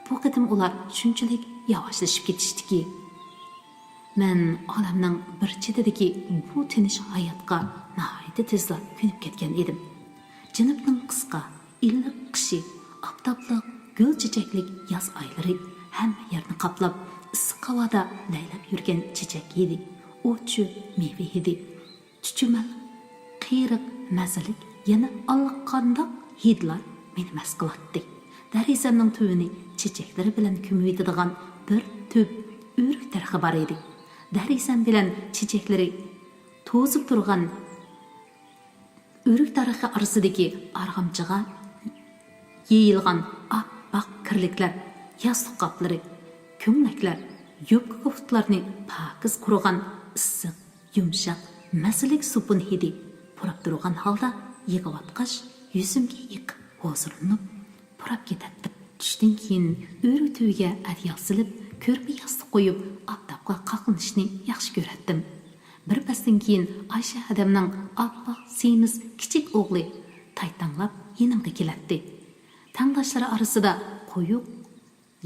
Bu qatim ular shunchalik yavaşlashib ketishdiki, men olamning bir chetidagi bu tinish hayotga nihoyatda tezla ko'nib ketgan edim. Janubning qisqa, illiq qishi, oftobliq, gul chechaklik yoz oylari hamma yerni qoplab, issiq havoda laylab yurgan chechak edi. O'chu meva edi. Chuchumal, qiyriq, mazalik, yana allaqandoq hidlar meni mast qiladi. Darizamning tuvini chechaklari bilan ko'miydigan bir tub o'rik daraxti bor edi. Darizam bilan chechaklari to'zib turgan o'rik daraxti orasidagi arg'amchiga yeyilgan oppoq kirliklar, yostiq qoplari, ko'mlaklar, yubka koftlarni pokiz qurigan issiq, yumshoq, mazalik supun hidi purab turgan holda yig'iyotqach, yuzimga yiqib hozirlanib purab ketadi. Tushdan keyin o'rik tuviga adyol silib, ko'rpa yostiq qo'yib, oftobga qoqinishni yaxshi ko'ratdim. Bir pasdan keyin Aysha adamning oppoq, semiz kichik o'g'li taytanlab yenimga keladi. Tangdoshlari orasida qo'yuq,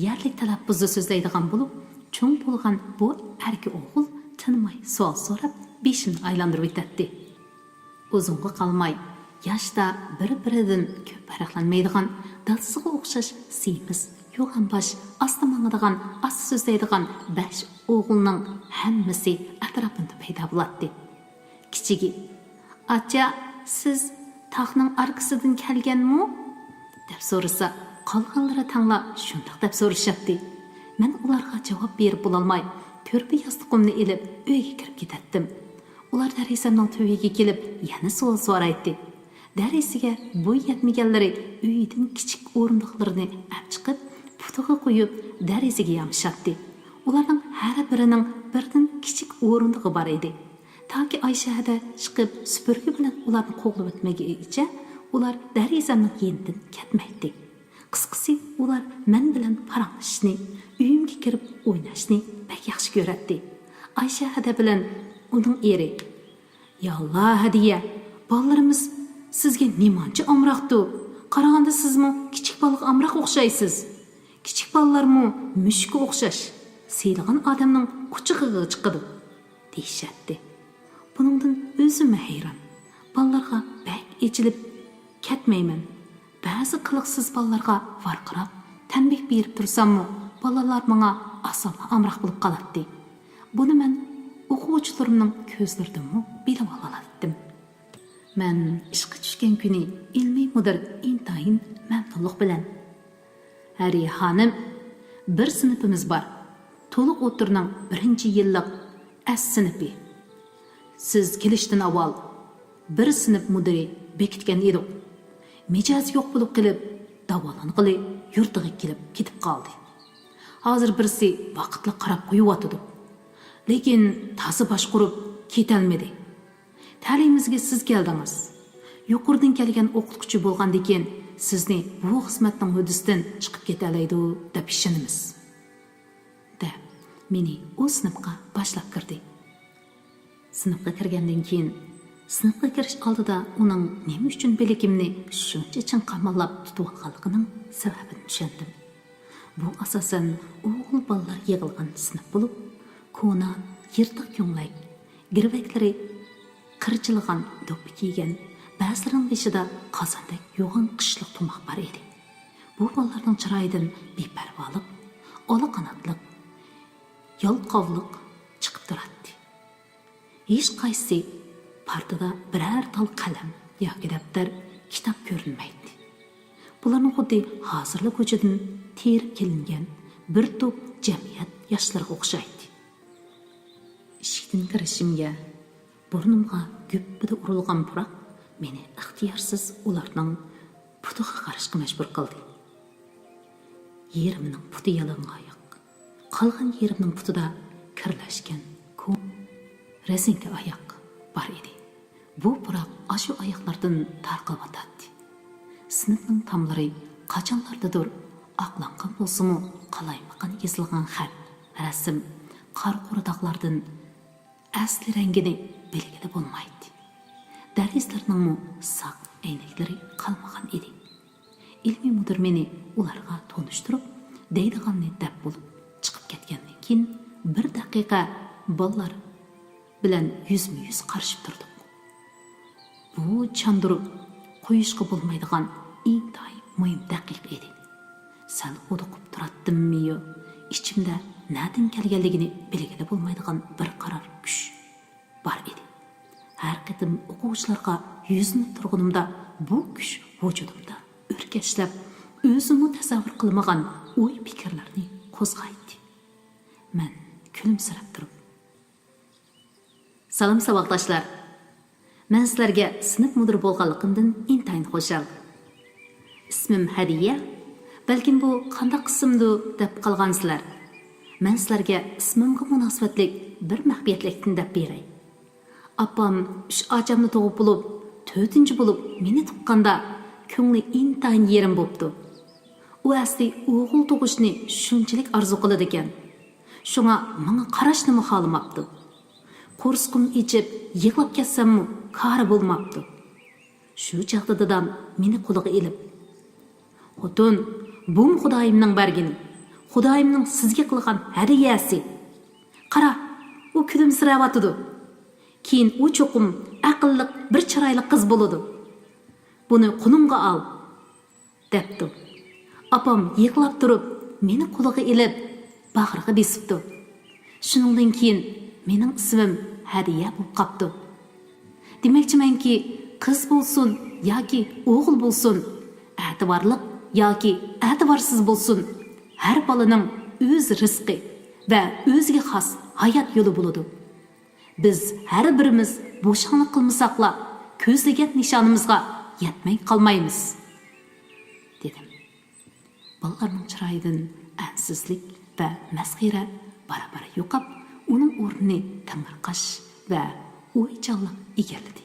yerlik talaffuzda so'zlaydigan bo'lib, cho'ng bo'lgan bu erki o'g'il tinmay savol so'rab, beshimni aylantirib o'tadi. Uzunga qolmay, yoshda bir-biridan ko'p farqlanmaydigan, dadasiga o'xshash semiz, yo'g'onbosh, asta mangadigan, asta so'zlaydigan 5 o'g'ilning hammasi atrofida paydo bo'ladi. Kichigi: "Acha, siz taxtning arkasidan kelganmi?" deb so'rasa, qolganlari tanglab shundoq deb so'rashadi. Men ularga javob berib bo'lolmay, ko'rpa yostiqimni ilib uyga kirib ketdim. Ular darisamning tuviga kelib, yana savol so'raydi. Darisiga bo'y yetmaganlari uydan kichik o'rindiqlarini olib chiqib, putiga qo'yib, darisiga yamshatdi. Ularning har birining birdan kichik o'rindig'i bor edi. Toki Ayshada chiqib, supurgi bilan ularni qo'g'lab o'tmaguncha, ular darisamning yenidan ketmaydi. Qisqasi, ular men bilan paranglashishni, uyimga kirib o'ynashni pek yaxshi ko'radi. Ayshada bilan uning eri: "Ya Allah, hadiya, bolalarimiz sizga nemancha omroqdi? Qaraganda sizmi kichik bolaga omroq o'xshaysiz. Kichik bolalarmi mushukka o'xshash. Seyilgan odamning quchig'iga chiqadi" deyishadi. Buningdan o'zim hayron. Bolalarga bak echilib ketmayman. Ba'zi qiliqsiz bolalarga varqirab, tanbih berib tursammi, bolalar menga oson omroq bo'lib qoladi. Buni men o'quvchilarimning ko'zlaridanmi bilib oladim. Men ishga tushgan kuni ilmiy mudir intayin mamnunlik bilan: "Hariya xonim, bir sinfimiz bor. To'liq o'tirning 1-yillik S sinfi. Siz kelishdan avval bir sinf mudiri bekitgan edik. Mijoz yo'q bo'lib qilib, davolang'ili yurtiga kelib ketib qoldi. Hozir birisi vaqtli qarab qo'yib lekin tasi boshqurib ketolmadi. Ta'limimizga siz keldingiz. Yuqoridan kelgan o'qituvchi bo'lgandan keyin sizni bu xizmatning hudisidan chiqib ketalaydi deb ishonamiz" deb meni o'z sinfga boshlab kirdi. Sinfga kirgandan keyin sinfga kirish oldida uning nima uchun beligimni shuncha chin qamollab tutib olganligining sababini tushundim. Bu asosan o'g'il bolalar yig'ilgan sinf bo'lib, ko'na, yirtiq ko'nglak, girvaklari qirchilgan do'ppi kiygan, ba'zilarining beshida qozondek yo'g'on qishliq tumoq bor edi. Bu bolalarning chiroyidan beparvolik, ola qanotliq, yolqovliq chiqib turadi. Hech qaysi partada biror tal qalam yoki daftar, kitob ko'rinmaydi. Bularning xuddi hozirlik ko'chadan terib kelingan bir to'p jamiyat yoshlariga o'xshaydi. Ishikdan kirishimga burnimga guppida urilgan puroq meni ixtiyorsiz ularning putiga qarashga majbur qildi. Yerimning puti yalang'oyoq, qolgan yerimning putida kirlashgan ko'm rezinka oyoq bor edi. Bu puroq ashu oyoqlardan tarqalayotdi. Sinfning tomlari qachonlardadir oqlangan bo'lsa-mu, qalaymaqan yozilgan xat, rasm, qor quridoqlardan asli rangini belgilab bo'lmaydi. Dərslərinin saq əynəkləri qalmagan idi. İlmi müdür meni ularga tonuşturup, deydiğanını dəb bulup, çıkıp ketkendan keyin bir daqiqa ballar bilen yüzmü-yüz qarışıp turduk. Bu çandırıp qoyuşqa bolmaydigan intayın mühim daqiq edi. Sal oduqub turattımmı, içimde näden kelgenligini bilgili bolmaydigan bir qarar kuch bar edi. Her qitim o'quvchilarga yuzini turgunimda bu kuch vujudimda o'rkashlab, o'zimni tasavvur qilmagan o'y fikrlarni qo'zg'aydi. Men kulimsirab turib, "Salom saboqdoshlar. Men sizlarga sinf mudiri bo'lganligimdan intayin xushal. Ismim Hadiya. Balkim bu qanday qismdi deb qolgansizlar. Men sizlarga ismimga munosabatlik bir maxfiyatlikni deb beray. Apam 3 acamni tug'ib bo'lib, 4-chi bo'lib meni tuqqanda ko'ngli intayin yerim bo'pti. U asli o'g'il tug'ishni shunchalik arzu qiladi ekan. Shunga menga qarashni xohlamabdi. Qo'rsqim ichib, yig'lab ketsammi, kari bo'lmabdi. Shu chaqda dadam meni qo'liga ilib, "Xotin, bu Xudoyimning bergini. Xudoyimning sizga qilgan hadiyasi. Qara, u kulimsirayotdi. Keyin u cho'qim aqlli bir chiroyli qiz bo'ladi. Buni qunumga ol," debdi. Apam yig'lab turib, meni qo'liga ilib, bag'riga besibdi. Shuningdan keyin mening ismim Hadiya bo'lib qopti. Demakchimanki, qiz bo'lsin yoki o'g'il bo'lsin, e'tiborli yoki e'tiborsiz bo'lsin, har bolaning o'z rizqi va o'ziga xos hayot yo'li bo'ladi. Biz har birimiz bo'shaqlik qilmasaqla, ko'zlagan nishonimizga yetmay qolmaymiz, dedim. Bolalarning chiroyidan ansizlik va masxira barabara yo'qab, uning o'rnini tangirqash va o'ychanlik egalladi.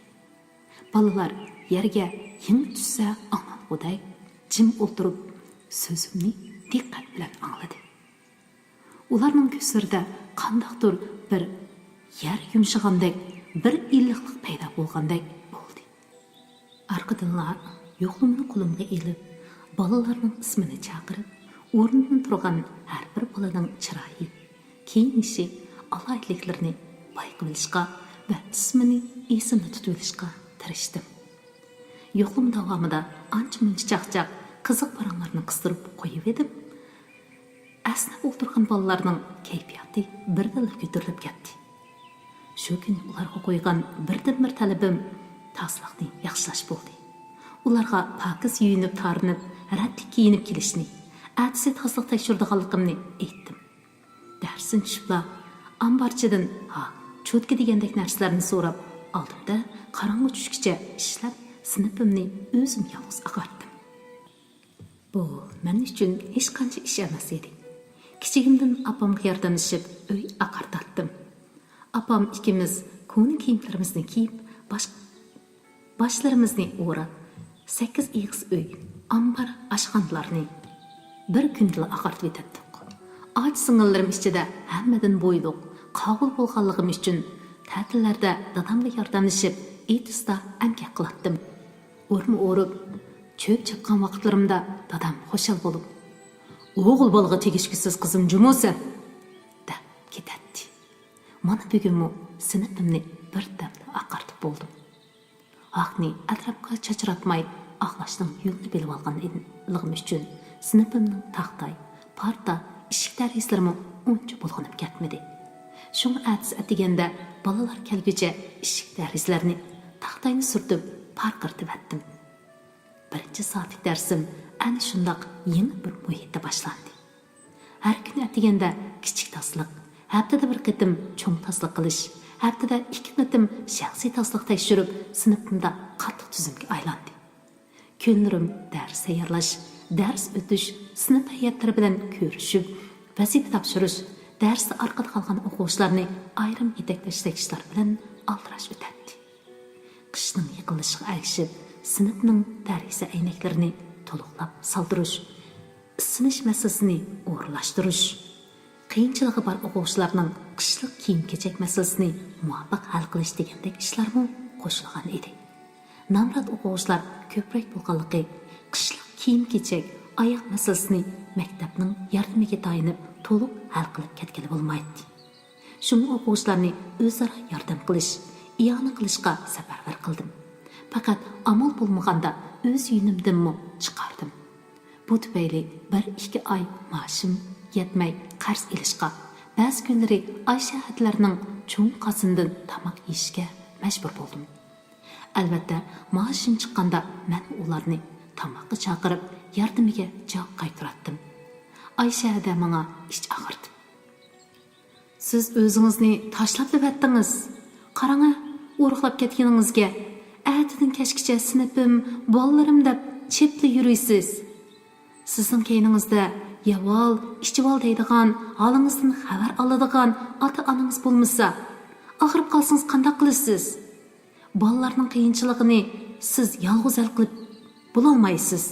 Bolalar yerga yeng tushsa anglag'uday jim o'tirib, so'zimni diqqat bilan angladi. Ularning ko'zlarida qandaqdir bir yer yumshagandek, bir illiqlik paydo bo'lgandek bo'ldi. Arqadanlar yo'qlimni qo'limga elib, bolalarning ismini chaqirib, o'rnidan turgan har bir bolaning chiroyi, kiyinishi, alayliklarini bayqilishga va ismini esimda tutishga tirishdim. Yo'qlim davomida ancha-muncha chaqchaq qiziq paranglarni qistirib qo'yib edim. Asnab o'tirgan bolalarning kayfiyati birdan ko'tarilib ketdi. Shu kuni ularga qo'ygan birdan-bir talabim tasliqni yaxshilash bo'ldi. Ularga pokiz yuyinib, tarinib, ratli kiyinib kelishni, atsi tasliq tekshirdiganligimni aytdim. Darsin tushibla ambarchidan cho'tka degandek narsalarni so'rab oldimda qorong'i tushguncha ishlab sinfimni o'zim yolg'iz oqartdim. Bu men uchun hech qancha ish emas edi. Kichigimdan apamga yordamlashib uy oqartatdim. Apam ikkimiz ko'ni kiyimlarimizni kiyib, boshlarimizni o'rab, 8 ig'iz uy, ambar oshxonalarni bir kunda oqartib o'tdik. Och sing'illarim ichida hammadan bo'yliq, qabul bo'lganligim uchun ta'tillarda dadamga yordamlashib, etista amkak qilatdim. O'rma o'rib, cho'p chapgan vaqtlarimda dadam xo'shal bo'lib, "O'g'il bolaga tegishkisiz qizim jumusan," deb ketadi. Mana bugunmi sinfimni bir damda oqartib bo'ldim. Haqni atrofga chachratmay, oqlashning yo'lini bilib olganligim uchun sinfimning taxtay, parta, eshik darizlarimi uncha bulg'anib ketmadi. Shunga atis atiganda bolalar kelguncha eshik darizlarni taxtayni surtib, parqirtib etdim. Birinchi soatlik darsim ana shundoq yangi bir muhitda boshlandi. Har kuni atiganda kichik tasliq, haftada bir qitim cho'ng tasliq qilish, haftada 2 qitim shaxsiy tasliq tekshirib, sinfimda qattiq tuzumga aylandi. Kunlarim dars tayyorlash, dars o'tish, sinf hayotlari bilan ko'rishib, vazifa topshirish, darsda orqada qolgan o'quvchilarni ayrim yetaklash ishlar bilan aldirash o'tadi. Qishning yaqinlashiga erishib, sinfning dariza aynaklarini to'liqlab soldirish, isinish masalasini o'rlashtirish, qiyinchiligi bor o'quvchilarning qishliq kiyim-kechak masalasini muvaffaq hal qilish degandek ishlarmi qo'shilgan edi. namrat o'quvchilar ko'proq bo'lganligi, qishliq kiyim-kechak, oyoq masalasini maktabning yordamiga tayanib to'liq hal qilib ketgili bo'lmaydi. Shunga o'quvchilarni o'zaro yordam qilish, iyona qilishga safarbar qildim. Faqat amal bo'lmaganda o'z uyimdanmi chiqardim. Bu tufayli 1-2 oy maoshim yetmay qarz ilishga, ba'zi kunlari Oycha hatlarning cho'ng qasindan tamoq yeyishga majbur bo'ldim. Albatta, maoshim chiqqanda men ularni tamoqqa chaqirib, yordamiga javob qaytaratdim. Oycha da menga ich og'irdi. Siz o'zingizni tashlab debatdingiz. Qarang, o'ruqlab ketganingizga, atidan kechgacha sinfim, bolalarim deb chepli yurisiz. Sizning keyningizda yavol, ishchivol deydigan, holingizdan xabar oladigan ota-onangiz bo'lmasa, og'rib qolsangiz qanday qilasiz? Bolalarning qiyinchiligini siz yolg'iz hal qilib bo'lolmaysiz.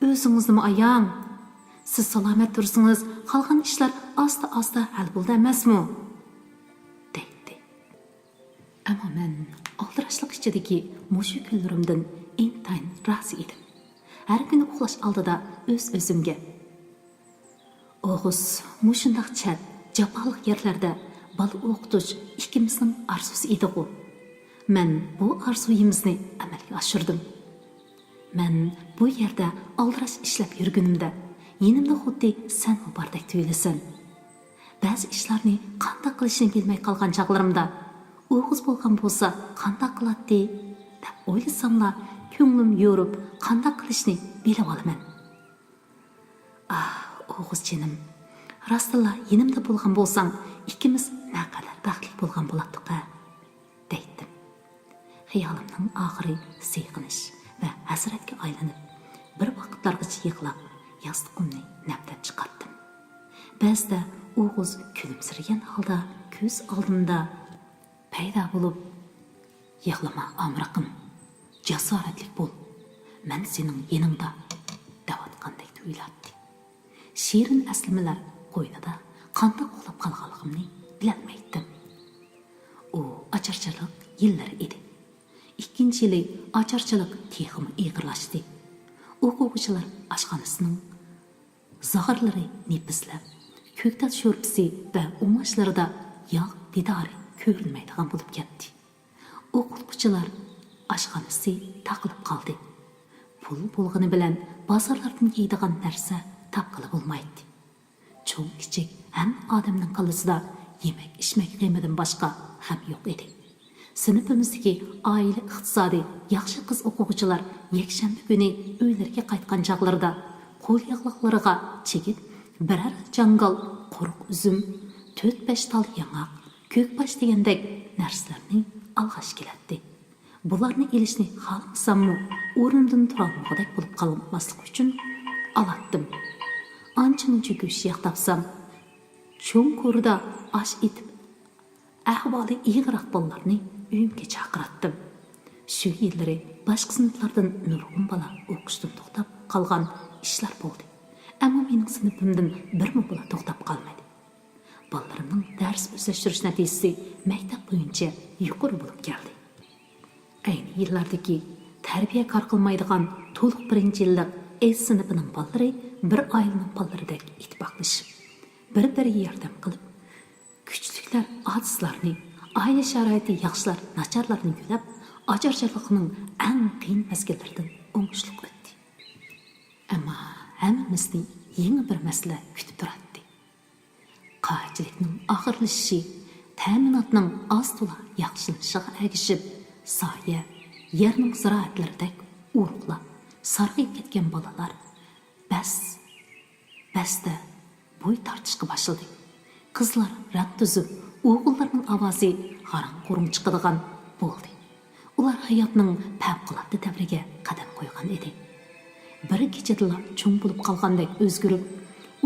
O'zingizni ayang. Siz salomat tursangiz, qolgan ishlar asta-asta hal bo'ldi emasmi? deydi. Ammo men aldirashlik ichidagi mushu kunlarimdan intayin rozi edim. Har kuni uxlash oldida o'z-o'zimga: O'g'iz, mushundaq chat, jafoliq yerlarda bola o'qitish ikkimizning orzusi edi-ku. Men bu orzuyimizni amalga oshirdim. Men bu yerda aldirash ishlab yurgunimda yenimda xuddi sen bordek tuyulasan. Ba'zi ishlarni qanday qilishni bilmay qolgan chaqlarimda o'g'iz bo'lgan bo'lsa qanday qiladi deb o'ylasamla ko'nglim yo'rib qanday qilishni bilib olaman. O'g'iz jinim, rostilla yenimda bo'lgan bo'lsang, ikkimiz naqadar baxtli bo'lgan bo'lardik-a, deydim. Xiyolimning oxiri siyqinish va hasratga aylanib, bir vaqtlargacha yig'lab, yostiqimni naptab chiqardim. Ba'zida o'g'iz kulimsiragan holda ko'z oldimda paydo bo'lib: "Yig'lama, amriqim, jasoratli bo'l. Men sening yeningda" davatgandek tuyulardi. Shirin aslimalar qo'ynida qanday uxlab qolganligimni bilmaydim. U ocharchilik yillari edi. Ikkinchi yili ocharchilik texmi ig'irlashdi. O'quvchilar oshxonasining zag'irlari nepislab, ko'ktat sho'rpisi va o'mashlarida yog' didori ko'rinmaydigan bo'lib ketdi. O'quvchilar oshxonasi taqilib qoldi. Pul bo'lgani bilan bozorlardan yeydigan narsa topqili bo'lmaydi. Cho'ng kichik ham odamning qalbisida yemak ichmak qiymidan boshqa ham yo'q edi. Sinfimizdagi oila iqtisodiy yaxshi qiz o'quvchilar yakshanba kuni uylariga qaytgan chaqlarda qo'l yog'liqlariga chekib biror jangal, quruq uzum, 4-5 tal yangoq, ko'kbash degandek narsalarni alg'ash keladi. Bularni ilishni xohlasammi, o'rnimdan turolmagudek bo'lib qolmaslik uchun alatdim. Ancha-muncha go'sht yoq topsam, cho'ng ko'rida osh etib, ahvoli ig'roq bolalarni uyimga chaqiratdim. Shu yillari boshqa sinflardan nurg'un bola o'qishdan to'xtab qolgan ishlar bo'ldi. Ammo mening sinfimdan birmi bola to'xtab qolmadi. Bolalarimning dars o'zlashtirish natijasi maktab bo'yicha yuqori bo'lib keldi. Ayni yillardagi tarbiya kor qilmaydigan to'liq birinchi yillik S sinfining bolalari bir oilaning bolalaridek ittifoqlashib, bir-biriga yordam qilib, kuchliklar ojizlarni, oila sharoiti yaxshilar nacharlarni yo'lab, ocharchilikning eng qiyin mazgillaridan o'ngishli o'tdi. Ammo hammamizni yangi bir masala kutib turardi. Qachilikning oxirlashishi, ta'minotning oz-to'la yaxshilanishiga ergishib, soya, yerning ziroatlaridek urug'lab, sarg'ayib ketgan bolalar basta bo'y tortishga boshladi. Qizlar rad tuzib, o'g'illarning ovozi g'arang-qo'rung chiqadigan bo'ldi. Ular hayotning favqulodda davriga qadam qo'ygan edi. Bir kechada cho'ng bo'lib qolgandek o'zgarib,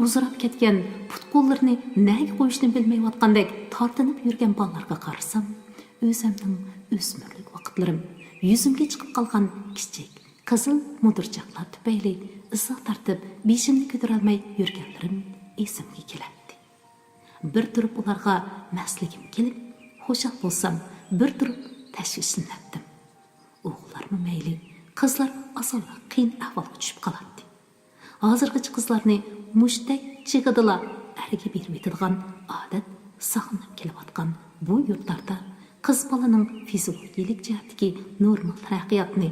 uzrab ketgan put-qo'llarni nega qo'yishni bilmayotgandek tortinib yurgan bolalarga qarasam, o'zimning o'smirlik vaqtlarim, yuzimga chiqib qolgan kichik qizil mudirchaqlar tufayli izoh tortib, beshimni ko'tarolmay yurganlarim esimga keladi. Bir turib ularga masligim kelib, xushal bo'lsam, bir turib tashvishlandim. O'g'illarmi mayli, qizlar osonla qiyin ahvolga tushib qoladi. Hozirgacha qizlarni mushtdek chig'idila ariga berib etadigan odat saqlanib kelayotgan bu yurtlarda qiz bolaning fiziologik jihatdagi normal taraqqiyotni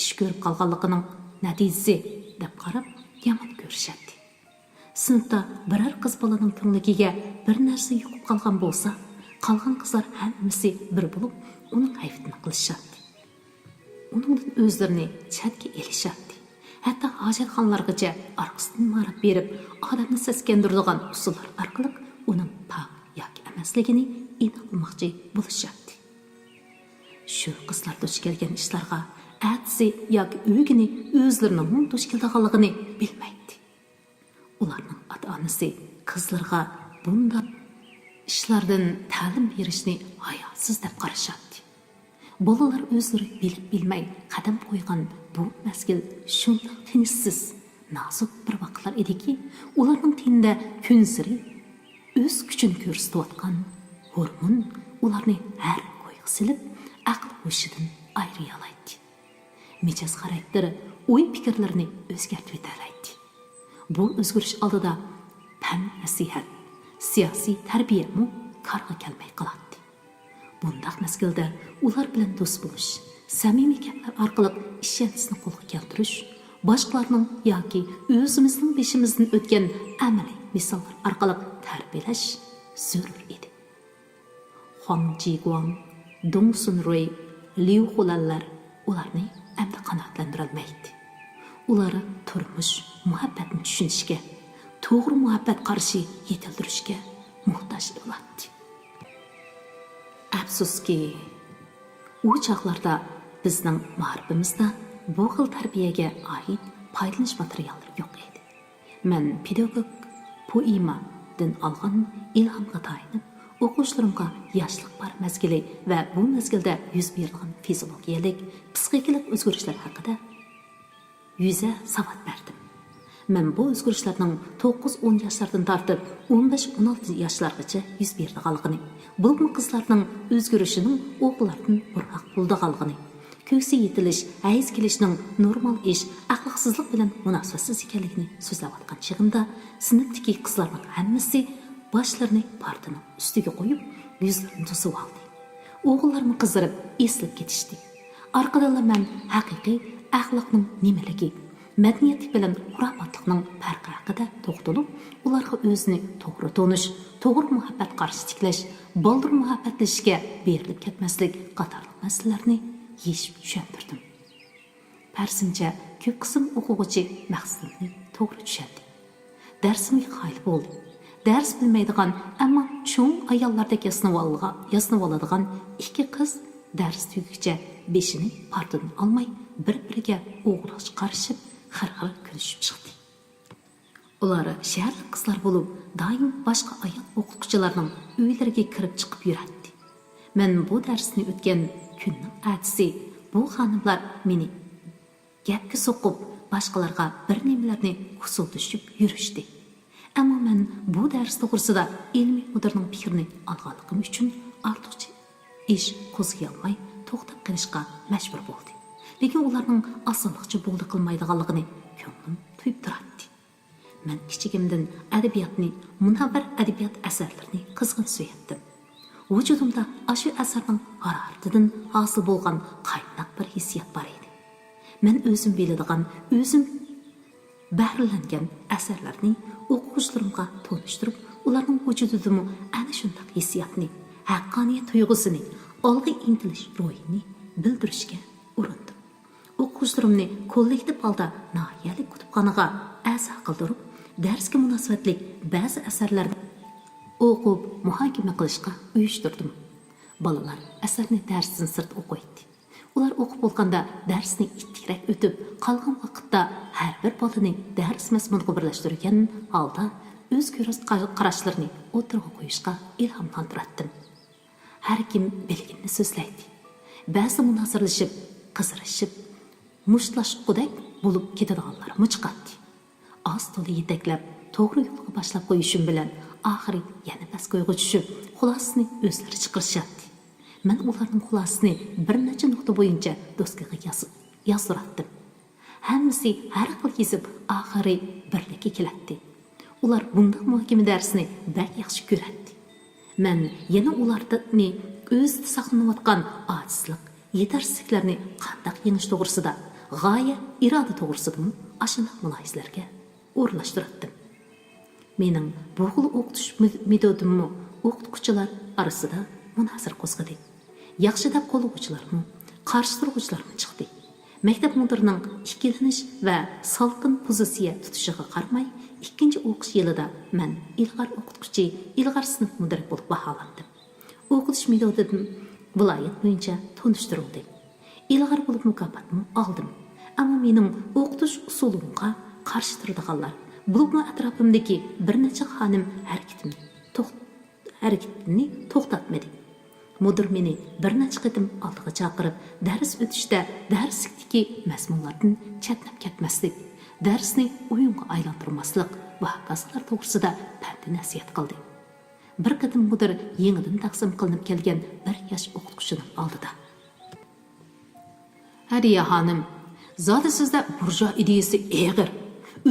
ish ko'rib qolganligining natijasi deb qarab yomon ko'rishadi. Sinfda biror qiz bolaning ko'ngliga bir narsa yuqib qolgan bo'lsa, qolgan qizlar hammasi bir bo'lib uning hayfini qilishadi. Uningdan o'zlarini chatga elishadi. Hatto hojatxonalargacha orqasidan marab berib, odamni seskandiradigan usullar orqali uning pok yoki emasligini aniqlamoqchi bo'lishadi. Shu qizlar duch kelgan ishlarga atsi yoki o'gini o'zlarining duch kelganligini bilmaydi. Ularning ota-onasi qizlarga bunday ishlardan ta'lim berishni hayotsiz deb qarashadi. Bolalar o'zlari bilib bilmay qadam qo'ygan bu mazgil shunday tinchsiz, nozik bir vaqtlar ediki, ularning tenida kun siri o'z kuchini ko'rsatayotgan hormon ularni har qo'yga silib, aql hushidan ayriya oladi. Mijoz xarakteri o'y fikrlarini o'zgartirib etadi. Bu o'zgarish oldida fan nasihat, siyosiy tarbiya mu qarg'a kelmay qoladi. Bundaq mazgilda ular bilan do'st bo'lish, samimiy gaplar orqali ishonchisini qo'lga keltirish, boshqalarning yoki o'zimizning beshimizdan o'tgan amaliy misollar orqali tarbiyalash zarur edi. Huang Jiguang, Dong Sunrui, Liu Hulanlar ularni endi qanoatlantirolmaydi. Ular turmush, muhabbatni tushunishga, to'g'ri muhabbat qarashi yetildirishga muhtoj bo'ladi. Afsuski, u chaqlarda bizning ma'rifimizda bu xil tarbiyaga oid foydalanish materiallari yo'q edi. Men pedagog poemadan olgan ilhomga tayanib, o'quvchilarimga yoshlik bor mazgili va bu mazgilda yuz bergan fiziologiyalik, psixikalik o'zgarishlar haqida yuza savod berdim. Men bu o'zgarishlarning 9-10 yoshlardan tortib 15-16 yoshlargacha yuz berganligini, bu qizlarning o'zgarishining o'qlardan buraq bo'lganligini, ko'ksi yetilish, hayz kelishning normal ish, axloqsizlik bilan munosabatsiz ekanligini so'zlayotgan chig'imda sinfdagi qizlarning hammasi boshlarini partining ustiga qo'yib, yuzlarini to'sib oldi. O'g'illarni qizarib, eslab ketishdi. Orqadan men haqiqiy axloqning nimaligi, madaniyat bilan xurofotlikning farqi haqida to'xtalib, ularga o'zini to'g'ri tonish, to'g'ri muhabbat qarshi tiklash, boldir muhabbatlashishga berilib ketmaslik qatorli masalalarni yechib tushuntirdim. Farsimcha ko'p qism o'quvchi maqsadini to'g'ri tushunadi. Darsimga qoyil bo'ldi. Dars bilmaydigan, ammo cho'ng ayollardek yasnab oladigan ikki qiz dars tugaguncha beshini partidan olmay bir-biriga o'g'irlashga qarashib, xir-xir kulishib chiqdi. Ular shahar qizlar bo'lib, doim boshqa ayol o'qituvchilarning uylariga kirib chiqib yuradi. Men bu darsni o'tgan kunning ertasi bu xonimlar meni gapga so'qib, boshqalarga bir nimalarni usuldashib yurishdi. Ammo men bu dars to'g'risida ilmiy mudirning fikrini olganligim uchun ortiqcha ish qo'zg'ay olmay to'xtab qolishga majbur bo'ldi. Lekin ularning osonlikcha bo'ldi qilmaydiganligini ko'nglim tuyib turardi. Men kichigimdan adabiyotni, munavvar adabiyot asarlarini qizg'in suyatdim. Vujudimda ashu asarning haroratidan hosil bo'lgan qaynoq bir hissiyot bor edi. Men o'zim biladigan, o'zim bahrilangan asarlarni o'quvchilarimga tanishtirib, ularning vujudidagi ana shunday hissiyotni, haqqoniyat tuyg'usini, olg'a intilish ruhini bildirishga urindim. O'quvchilarimni kollektiv holda noyalik kutubxonaga a'zo qildirib, darsga munosabatli ba'zi asarlarni o'qib, muhokama qilishga uyushtirdim. Bolalar asarni darsdan sirt o'qiydi. Ular o'qib bo'lganda darsni ittirak o'tib, qolgan vaqtda har bir bolaning dars mazmuniga birlashtirgan holda o'z ko'z qarashlarini o'tirg'a qo'yishga ilhomlantirdim. Har kim bilganini so'zlaydi. Ba'zi munozirlashib, qizirishib, mushtlashqudek bo'lib ketadiganlar chiqadi. Oz-to'la yetaklab, to'g'ri yo'lga boshlab qo'yishim bilan oxiri yana pastga tushib, xulosasini o'zlari chiqarishadi. Men ularning xulosasini bir necha nuqta bo'yicha doskaga yozdiratdim. Hammasi har xil kesib, oxiri birlikka keladi. Ular bunday muhokama darsini bak yaxshi ko'radi. Men yana ularni o'zida saqlanayotgan ojizlik, yetersizliklarni qanday yengish to'g'risida, g'oya, iroda to'g'risida ashunday mulohazalarga o'rlashtirdim. Mening bu xil o'qitish metodimni o'qituvchilar orasida munozara qo'zg'adi. Yaxshi deb qo'llovchilarmi, qarshi turuvchilarmi chiqdi. Maktab mudirining ikkilanish va salqin pozitsiya tutishiga qaramay, ikkinchi o'qish yilida men ilg'or o'qituvchi, ilg'or sinf mudiri bo'lib baholandim. O'qitish metodim viloyat bo'yicha tanishtirildi. Ilg'or bo'lib mukofotni oldim. Ammo mening o'qitish usulimga qarshi turadiganlar, blogning atrofimdagi bir necha xonim harakatini to'xtatmadi. Mudir meni bir necha qitim oldiga chaqirib, dars o'tishda darslikdagi mazmunlardan chatnab ketmaslik, darsni o'yinga aylantirmaslik va hokazolar to'g'risida pand nasihat qildi. Bir qitim mudir yangidan taqsim qilinib kelgan bir yosh o'qituvchining oldida. Hadiya xonim, zodi sizda burja ideyasi eg'ir.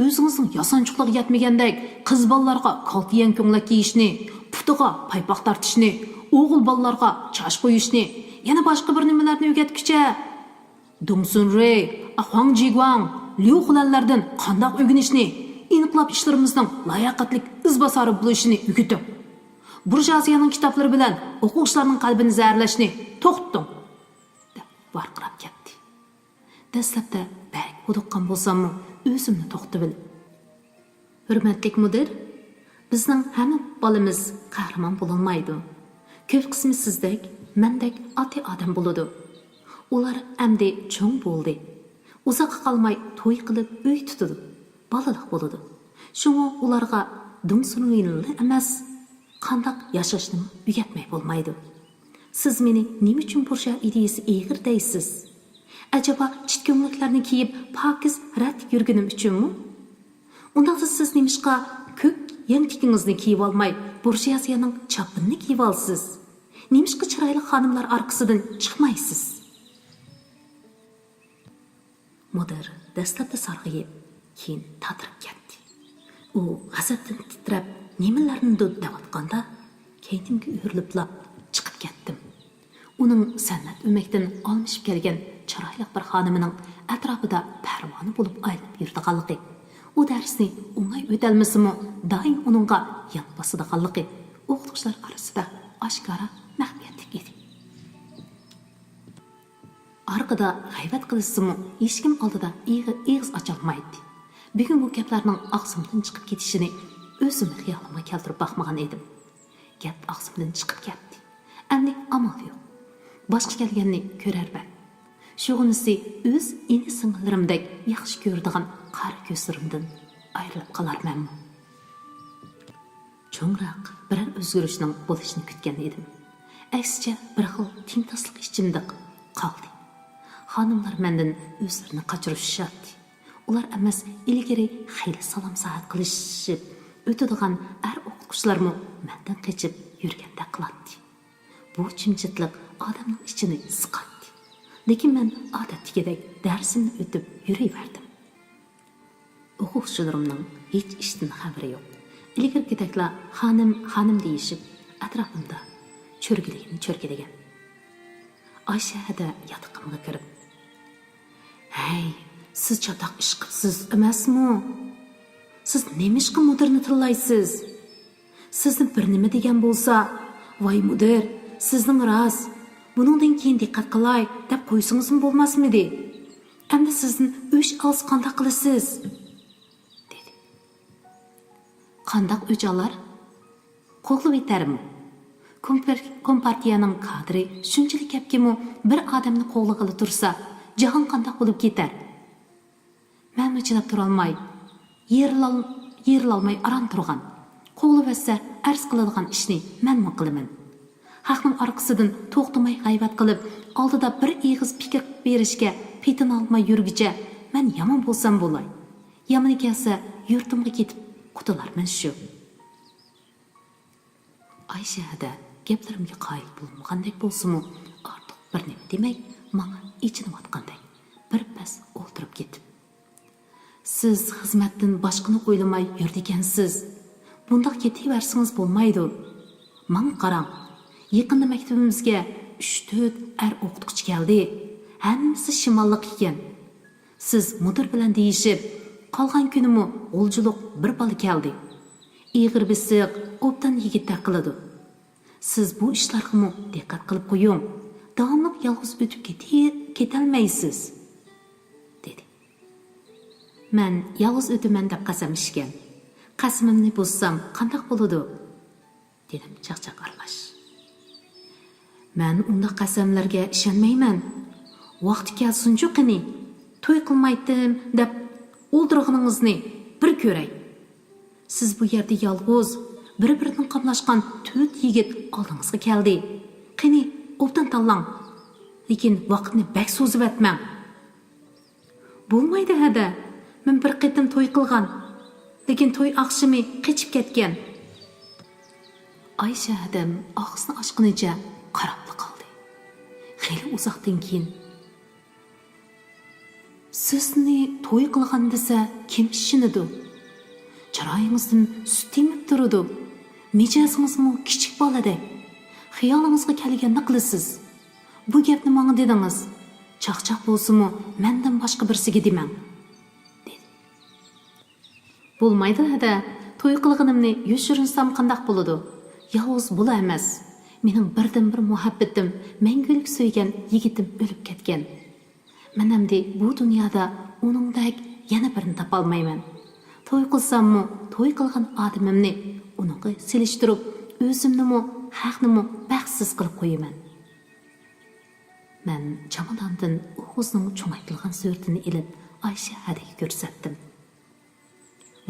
O'zingizning yasonchiqligiga yetmagandek qiz bolalarga qaltiyan ko'ngilak kiyishni, putiga paypoq tortishni, o'g'il bolalarga chash qo'yishni, yana boshqa bir nimalarni o'rgatguncha Dongsunrey, Huang Jiguang, Liu Xulanlardan qandoq o'rganishni, aniqlab ishlarimizning layoqatli izbosari bo'lishini o'rgating. Burjuaziyaning kitoblari bilan o'quvchilarning qalbini zararlashni to'xtating, deb varqirab ketdi. Dastlabda bak huduqqan bo'lsam-mu, o'zimni to'xtatib bil. Hurmatli mudir, bizning hamma bolamiz qahramon bo'lolmaydi. Ko'p qismi sizdek, mendek oti odam bo'ladi. Ular amdi cho'ng bo'ldi. Uzoq qolmay to'y qilib uy tutadi. Balaliq bo'ladi. Shunga ularga Dongsunreyni emas, qandoq yashashni o'rgatmay bo'lmaydi. Siz meni nima uchun burja ideyasi eg'ir deysiz? Acaba chitko'ngliklarni kiyib pokiz rat yurganim uchunmi? Undaqsa siz nimishqa ko'k yangitingizni kiyib olmay, burjuaziyaning chapinini kiyib olsiz? Nimishqa chiroyli xonimlar orqasidan chiqmaysiz? Mudir dastlabda sarg'ayib, keyin tatirib ketdi. U g'azabdan titrab, nimalarnidir deyotganda, kaytimga o'rilib chiqib ketdim. Uning san'at o'makdan olmishib kelgan chiroyli bir xonimining atrofida parvona bo'lib aylanib yuradiganligi, u darsni o'ngay o'talmasimi, doim uningga yon bosadiganligi o'qituvchilar orasida oshkora maxfiyatlik edi. Arkada g'aybat qilishsimi, hech kim oldida eg'iz ocholmaydi. Bugun bu gaplarning og'zimdan chiqib ketishini o'zimni xiyolimga keltirib baxmagan edim. Gap og'zimdan chiqib ketdi. Endi amal yo'q. Boshqa kelganni ko'rarman. Shug'unisi o'z ini singillarimdek yaxshi ko'radigan qari ko'zlarimdan ayrilib qolarmanmi? Cho'ngroq biror o'zgarishning bo'lishini kutgan edim. Aksicha bir xil timtoslik ichimda qoldi. Xonimlar mendan o'zlarini qochirishadi. Ular emas, ilgari xeyli salom saat qilishib o'tadigan o'qituvchilarmi mendan qochib yurganda qiladi. Bu jimjitlik odamning ichini siqadi. Lekin men odatdagidek darsimni o'tib yuraverdim. O'quvchilarimning hech ishdan xabari yo'q. Ilgarigideklar xonim deyishib atrofimda cho'rgilagan. Oysha yotiqimga kirib, "Hey, siz chatoq ish qilsiz emasmi? Siz nemishqa mudirni tillaysiz? Sizni bir nima degan bo'lsa, voy mudir, sizning rost, buningdan keyin diqqat qilay deb qo'ysingizmi bo'lmasmidi? Endi sizni o'sh olsa qanday qilasiz?" dedi. Qandoq o'jalar? Qo'g'lib yetarmi? Kompartiyaning kadri shunchalik gapkimi bir odamni qo'g'lig'ili tursa, jahon qandoq bo'lib ketar? Men chidab turolmay, yerilolmay aram turgan. Qo'g'liversa arz qiladigan ishni menmi qilaman? Haqning orqasidan to'xtamay g'aybat qilib, oldida bir eg'iz fikr berishga petin olmay yurgicha, men yomon bo'lsam bo'lay. Yomon kelsa, yurtimga ketib qutularman shu. Oysha gaplarimga qoyil bo'lmagandek bo'lsa-mu, ortiq bir nima demay, menga ichinayotgandek bir pas o'ltirib ketib. Siz xizmatdan boshqani o'ylamay yurdikansiz. Bundaq ketaversangiz bo'lmaydi. Menga qarang. Yaqinda maktabimizga 3-4 o'qituvchi keldi. Hammasi shimollik ekan. Siz mudir bilan deyishib, qolgan kunimi o'ljuliq bir bola keldi. Ig'ir bisiq, obdan yigitlar qiladi. Siz bu ishlarga diqqat qilib qo'ying. Davomli yolg'iz o'tib ketolmaysiz, dedi. Men yolg'iz o'taman deb qasam ichgan. Qasamimni buzsam qanday bo'ladi? Dedim chaqchaq aralash. Men unda qasamlarga ishonmayman. Vaqti kelsin-chu qani, to'y qilmaydim deb o'ldirganingizni bir ko'ray. Siz bu yerda yolg'iz, bir-biridan qamlashgan 4 yigit oldingizga keldi. Qani, obdan tanlang. Lekin vaqtni bak so'zib etmang. Bo'lmaydi hada. Men bir qitim to'y qilgan. Lekin to'y oqshimi qechib ketgan. Aysha adam og'zini ochqunicha qarab qoldi. Xeyli uzoqdan keyin sizni to'y qilgan desa kim ishinidu? Chiroyingizdan sut temib turadi. Mijozingizmi kichik bolada. Xiyolingizga kelganini qilasiz. Bu gapni menga dedingiz. Chaqchaq bo'lsa-mu, mendan boshqa birsiga demang. dedi. Bo'lmaydi hada. To'y qilganimni yushirinsam qandaq bo'ladi? Yolg'iz bo'la emas. Mening birdan-bir muhabbatim, mangulik suygan yigitim o'lib ketgan. Men hamda bu dunyoda uningdek yana birini topa olmayman. To'y qilsammi, to'y qilgan odamimni uningga selishtirib, o'zimnimi, haqnimi baxtsiz qilib qo'yaman. Men chamadondan o'g'izning cho'maytilgan suratini ilib Aysha hadiga ko'rsatdim.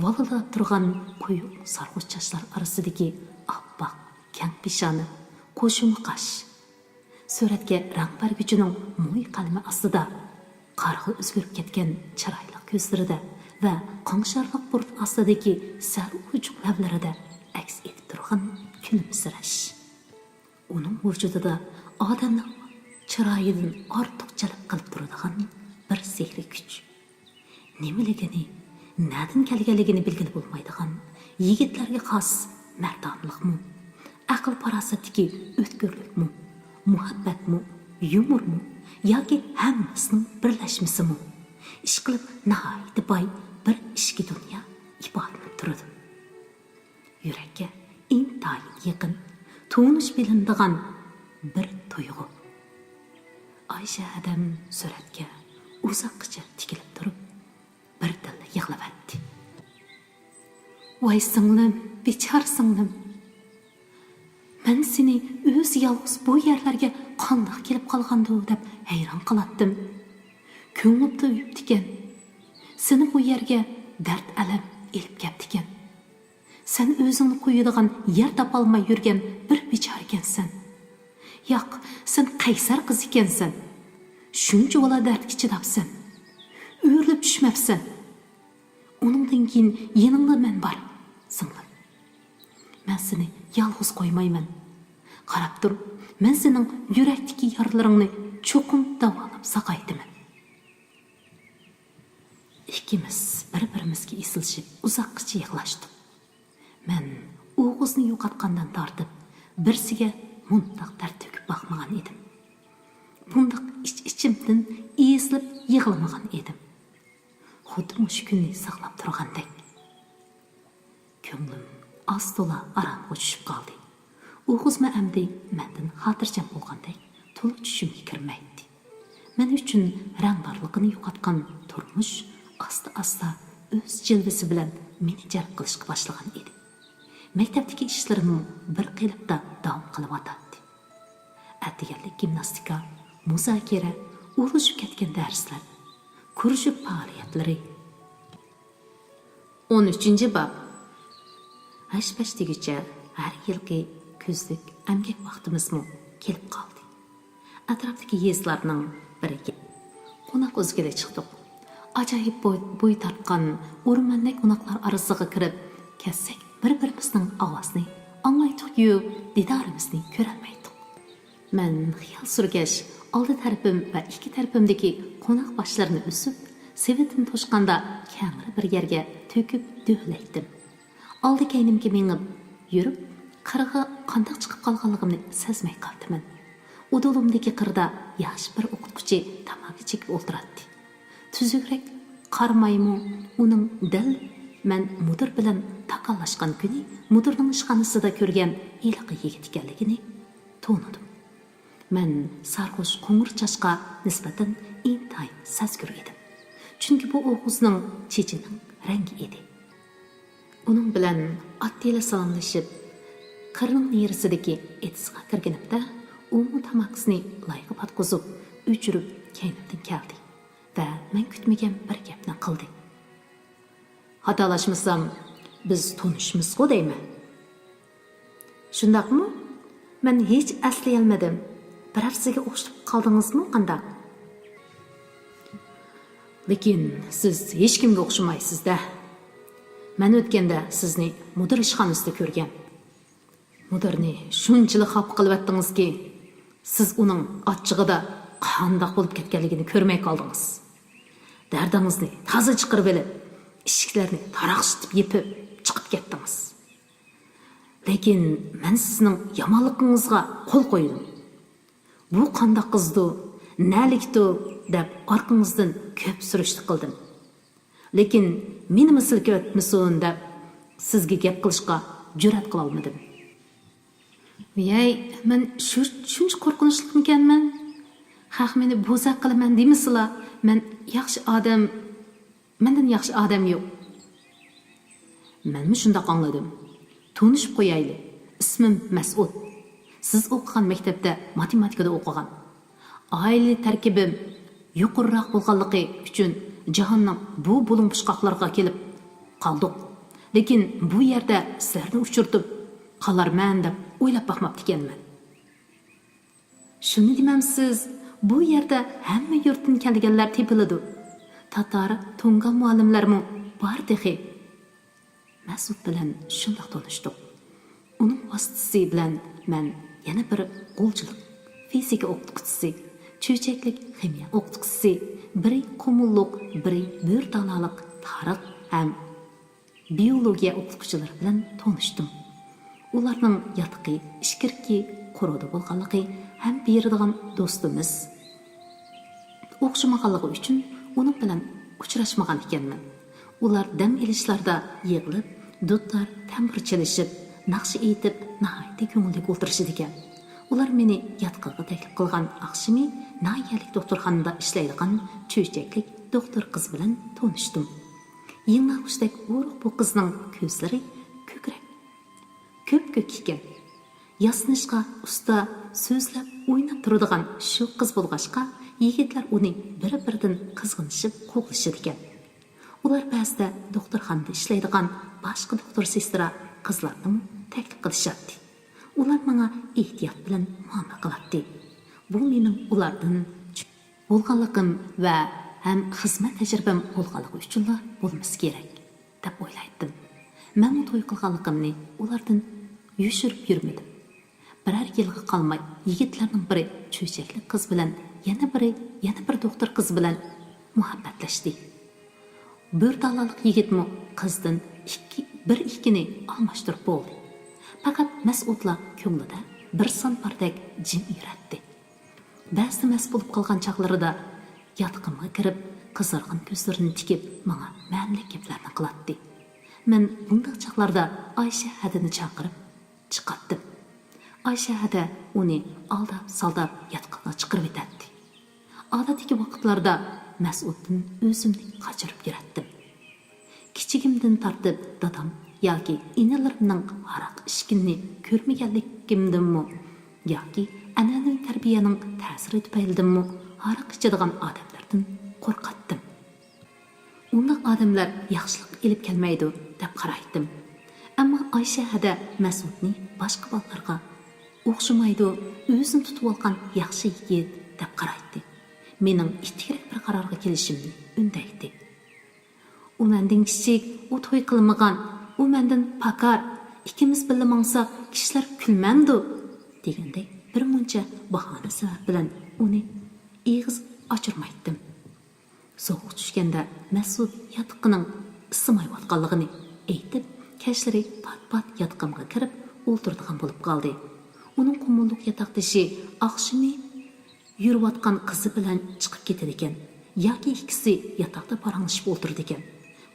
Valada turgan quyuq sarg'uch chashlar orasidagi oppoq kang peshoni, qo'shimi qash. Suratga rang berguchining mo'y qalami ostida qarg'i o'zgarib ketgan chiroyli ko'zlarida va qonqisharliq burun ostidagi sal uchuq lablarida aks etib turgan kulimsirash. Uning vujudida odamning chiroyidan ortiq jalb qilib turadigan bir sehri kuch. Nimaligini, nadan kelganligini bilgani bo'lmaydigan yigitlarga xos mardonlikmi, aql farosatdagi o'tkirlikmi, muhabbatmi, yumormi yoki hammasining birlashmasimi? Ish qilib nihoyatda boy bir ishki dunyo iborat turadi. Yurakka intayin yaqin, tunish bilinadigan bir tuyg'u. Aysha adam suratga uzoqcha tikilib turib, bir dilla yig'lab aytdi. Voy singlim, bechor singlim. Men seni o'z yolg'iz bu yerlarga qandoq kelib qolgandi deb hayron qolatdim. Ko'nglimda uyibdikan. Seni bu yerga dard alam elib kelibdikan. Sen o'zingni qo'yadigan yer topolmay yurgan bir bechor ekansan. Yo'q, sen qaysar qiz ekansan. Shuncha bola dardga chidabsan. O'rilib tushmabsan. Uningdan keyin yaningda men bor, singlim. Men seni yolg'iz qo'ymayman. Qarab tur, men sening yurakdagi yaralaringni cho'qim davolab saqaydiman. Ikkimiz bir-birimizga esilishib uzoqcha yig'lashdik. Men o'g'izni yo'qotgandan tortib, birsiga mundaq dard to'kib boqmagan edim. Bundaq ichimdan eslib yig'lamagan edim. Xuddi shu kunni saqlab turgandek. Ko'nglim ostola aramga tushib qoldi. O'g'izma amdi mendan xotirjam bo'lgandek to'liq tushimga kirmaydi. Men uchun rangbarligini yo'qotgan turmush asta-asta o'z jilvasi bilan meni jalb qilishga boshlagan edi. Maktabdagi ishlarim bir qilibda davom qilyotdi. Atdiganlik gimnastika, muzokara, urushib ketgan darslar, kurashib faoliyatlari. 13-bob. Hashpashtigacha har yilgi kuzlik amgak vaqtimizmi kelib qoldi. Atrofdagi yezlarning biriga qo'noq o'zgaga chiqdik. Ajoyib bo'y tartgan o'rmonlik qo'noqlar orasiga kirib, kessak bir-birimizning ovozini аңлайтық-ю, дидарымызны көрәлмәйдік. Мән xiyal сүргәш, алды tərəfim və iki tərəfimdəki qonaq başlarını üsüb, sevitin toşqanda kəңri bir yerге töküp döhləydim. Aldı kəynimге mengib, yürüp, qırığa qandaq çıxıb qalğanlığımni sezmey qaldıman. Udulumdaki qırda yaş bir o'qituvchi tamaki chekib o'ltiratdi. Tuzukrak qarmaymu uning dil men mudir bilan taqallashgan kuni mudirning ishxonasida ko'rgan iliq yigit ekanligini to'nidim. Men sarg'ush qo'ng'ir chashqa nisbatan intayin sezgur edim. Chunki bu o'g'izning chechining rangi edi. Uning bilan attila salomlashib, qirning nerisidagi etisga kirganimda umu tamakisini layga patqizib, o'chirib kaynimdan keldi va men kutmagan bir gapni qildi. Xatolashmasam, biz tanishmiz-ku deyman. Shundaqmi? Men hech asli olmadim. Bir hafsaga o'xshab qoldingizmi qandaq? Lekin siz hech kimga o'xshamaysiz-da. Men o'tganda sizni mudir ishxonasida ko'rgan. Mudirni shunchalik xafa qilyaptingizki, siz uning achchig'ida qandoq bo'lib ketganligini ko'rmay qoldingiz. Dardingizni toza chiqarib olib, eshiklarni taraqshitib yepib chiqib ketdingiz. Lekin men sizning yomonligingizga qo'l qo'ydim. Bu qandoq qizdi, nalikdi deb orqangizdan ko'p surishti qildim. Lekin meni mislga o'tmasin deb sizga gap qilishga jur'at qila olmadim. Voy, men shuncha qo'rqinchlimikanman? Haq meni bo'zaq qilaman demisizlar? Men yaxshi odam, mendan yaxshi odam yo'q. Menmi shunday anladim. Tanishib qo'yayli. Ismim Mas'ud. Siz o'qigan maktabda matematikada o'qigan. Oila tarkibim yuqoriroq bo'lganligi uchun jahonning bu bo'ling'ishqoqlarga kelib qoldik. Lekin bu yerda sizlarni uchirtib qolarman deb o'ylab baxmabdi ekanman. Shuni demamsiz, bu yerda hamma yurtdan kelganlar tepiladi. Tatar, Tungal muallimlarmi bor dehi. Mas'ud bilan shunday tanishdik. Uning vositasi bilan men yana bir qo'lchilik, fizika o'qituvchisi, cho'chaklik ximiya o'qituvchisi, biri qumulluq, biri bo'rtalalik, tarix ham biologiya o'qituvchilari bilan tanishdim. Ularning yatqi, ishkirki, quruda bo'lganligi ham beradigan do'stimiz. O'xshamaganligi uchun uning bilan uchrashmagan ekanman. Ular dam ilishlarda yig'ilib, dudlar tambur chalishib, naqsh aytib, nihoyatda ko'ngilli o'tirishdi ekan. Ular meni yatqiga taklif qilgan aqshimi nahiyalik doktorxonada ishlaydigan cho'chaklik doktor qiz bilan tanishdim. Yengnaxushdek o'ruq bu qizning ko'zlari ko'krak, ko'p-ko'k ekan. Yasnishqa usta so'zlab o'ynab turadigan shu qiz bo'lg'ashqa yigitlar uni bir-biridan qizg'inishib qo'g'lashadi ekan. Ular ba'zida doktorxonada ishlaydigan boshqa doktor sestra qizlarni taklif qilishadi. Ular menga ehtiyot bilan muomala qiladi. Bu mening ulardan bo'lganligim va ham xizmat tajribam bo'lganligi uchun bo'lmasa kerak deb o'ylaydim. Men bu to'y qilganligimni ulardan yushirib yurmadim. Birer yilga qolmay yigitlarning biri cho'chakli qiz bilan, yana bir doktor qiz bilan muhabbatlashdi. Bo'rtalalik yigitmi qizdan ikkini almashtirib bo'ldi. Faqat Mas'udlar ko'nglida bir son bardek jim yuradi. Ba'zi mas bo'lib qolgan chaqlarida yotqimga kirib, qizargan ko'zlarini tikib, menga ma'nili gaplarni qiladi. Men bunday chaqlarda Oysha hadini chaqirib chiqatdim. Oysha hada uni aldab-saldab yotqiga chiqarib etadi. Odatdagi vaqtlarda Mas'uddan o'zimni qochirib yuratdim. Kichigimdan tortib dadam yoki enalarimning aroq ichishini ko'rmaganligimdanmi yoki an'anaviy tarbiyaning ta'siri tufaylidanmi aroq ichadigan odamlardan qo'rqatdim. Unday odamlar yaxshilik ilib kelmaydi deb qaraydim. Ammo Oysha hada Mas'udni boshqa bolalarga o'xshamaydi, o'zini tutib olgan yaxshi yigit deb qaraydi. Mening ittirak bir qarorga kelishimni undaydi. U mendan kichik, u to'y qilmagan, u mendan pakar, ikimiz birga mangsak kishilar kulmamdi degandek bir muncha bahona sabab bilan uni ig'iz ochirmaydim. Sovuq tushganda Mas'ud yotiqining isimayotganligini aytib, kashlari pat-pat yotiqimga kirib o'ltiradigan bo'lib qoldi. Uning qumulliq yotoqdashi oqshimi yurayotgan qizi bilan chiqib ketadi ekan, yoki ikkisi yotoqda paranglashib o'ltirdi ekan.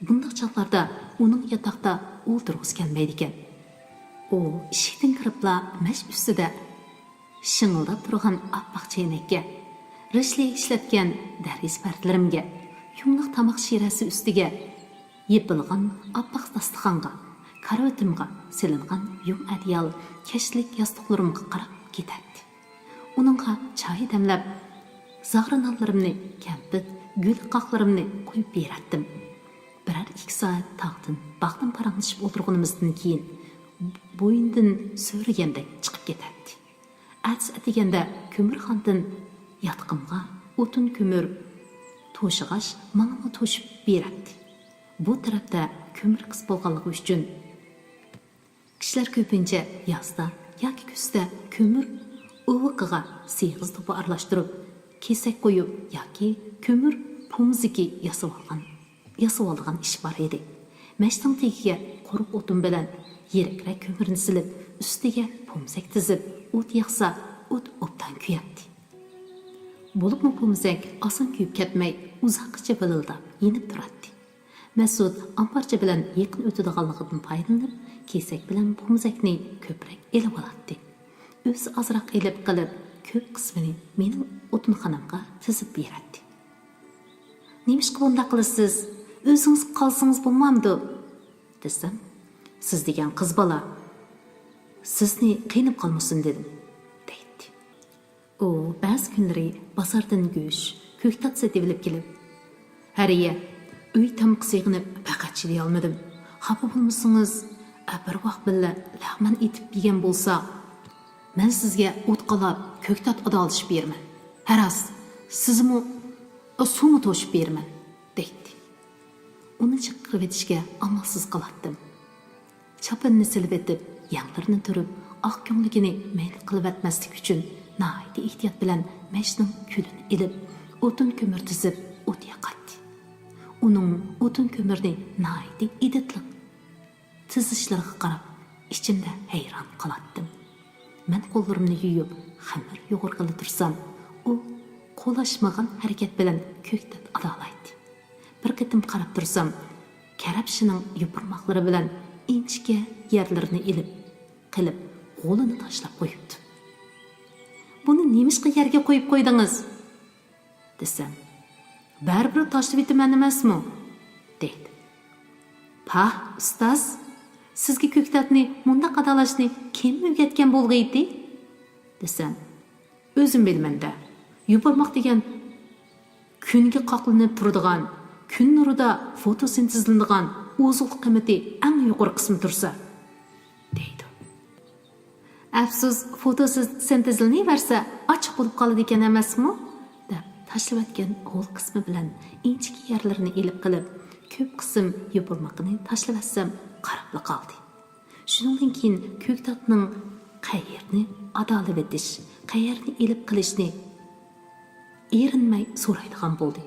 Bunday chaqlarda uning yotoqda o'ltirg'isi kelmaydi ekan. U eshikdan kiribla mash ustida shing'illab turgan oppoq chaynakka, rishli ishlatgan dariz partlarimga, yumliq tomoq shirasi ustiga yepilgan oppoq dasturxonga, karavatimga silingan yum adyal, kashlik yostiqlarimga qarab ketadi. Uningga choy damlab, zag'rinonlarimni, kampit, gul qoqlarimni qo'yib beratdim. Birer 2 soat taqdim, baxtim paranglashib o'tirganimizdan keyin bo'yindan so'ragandek chiqib ketadi. Ats atiganda ko'mirxondan yotqimga o'tin ko'mir to'shig'ash mangni to'shib beradi. Bu tarafda ko'mir qis bo'lganligi uchun kishilar ko'pincha yozda yoki kuzda ko'mir uviqiga sig'iz to'pi aralashtirib, kesak qo'yib yoki ko'mir pomziki yasab olgan ish bor edi. Mashtan tegiga quruq o'tin bilan yirakrak ko'mirni silib, ustiga pomzak tizib, o't yaqsa, o't obdan kuyadi. Bo'libmi pomzak oson kuyib ketmay, uzoqcha bilildab yenib turadi. Mas'ud ambarcha bilan yaqin o'tadiganligidan foydalanib, kesak bilan pomzakni ko'proq elib oladi. O'zi ozroq elib qilib, ko'p qismini mening o'tinxonamga tizib beradi. Nemishqa bunday qilasiz? O'zingiz qolsangiz bo'lmamdi, desam, siz degan qiz bola sizni qiynab qolmasin dedim, deydi. U ba'zi kunlari bozordan go'sht, ko'ktat sotib olib kelib, hariya uy tamoq sig'inib faqat chiday olmadim. Xafa bo'lmasangiz, bir vaqt billa lag'man etib yegan bo'lsa, men sizga o't qalab, ko'ktat adalishib berman. Haras, sizmi suvni to'shib berman, deydi. Uni chiqib etishga amalsiz qolatdim. Chapanni silib etib, yanglarni turib, oq ko'ngligini mayli qilib etmaslik uchun nihoyat ehtiyot bilan mashning kulini ilib, o'tin ko'mir tizib, o't yoqadi. Uning o'tin ko'mirni nihoyat idatli tizishlariga qarab, ichimda hayron qolatdim. Men qo'llarimni yuyib, xamir yo'g'irg'ili tursam, u qo'lashmagan harakat bilan ko'ktat adolaydi. Bir qitim qarab tursam, karabshining yupurmoqlari bilan inchga yerlarini ilib, qilib, qo'lini tashlab qo'yibdi. Buni nemishqa yerga qo'yib qo'ydingiz? desam, baribir tashlab etaman emasmi? deydi. Pah, ustoz, sizga ko'ktatni munda qadalashni kim o'rgatgan bo'lg'aydi? desam, o'zim bilmanda. Yupurmoq degan kunga qoqlinib turadigan, kun nurida fotosintezlanadigan o'zuq qiymati eng yuqori qismi tursa, deydi. Afsus, fotosintezlanaversa ochiq bo'lib qoladi ekan emasmi? deb tashlayotgan ho'l qismi bilan inchki yerlarini elib qilib, ko'p qism yupurmoqni tashlatsam qarabla qoldi. Shundan keyin ko'ktatning qayerni adolib etish, qayerni elib qilishni erinmay so'raydigan bo'ldi.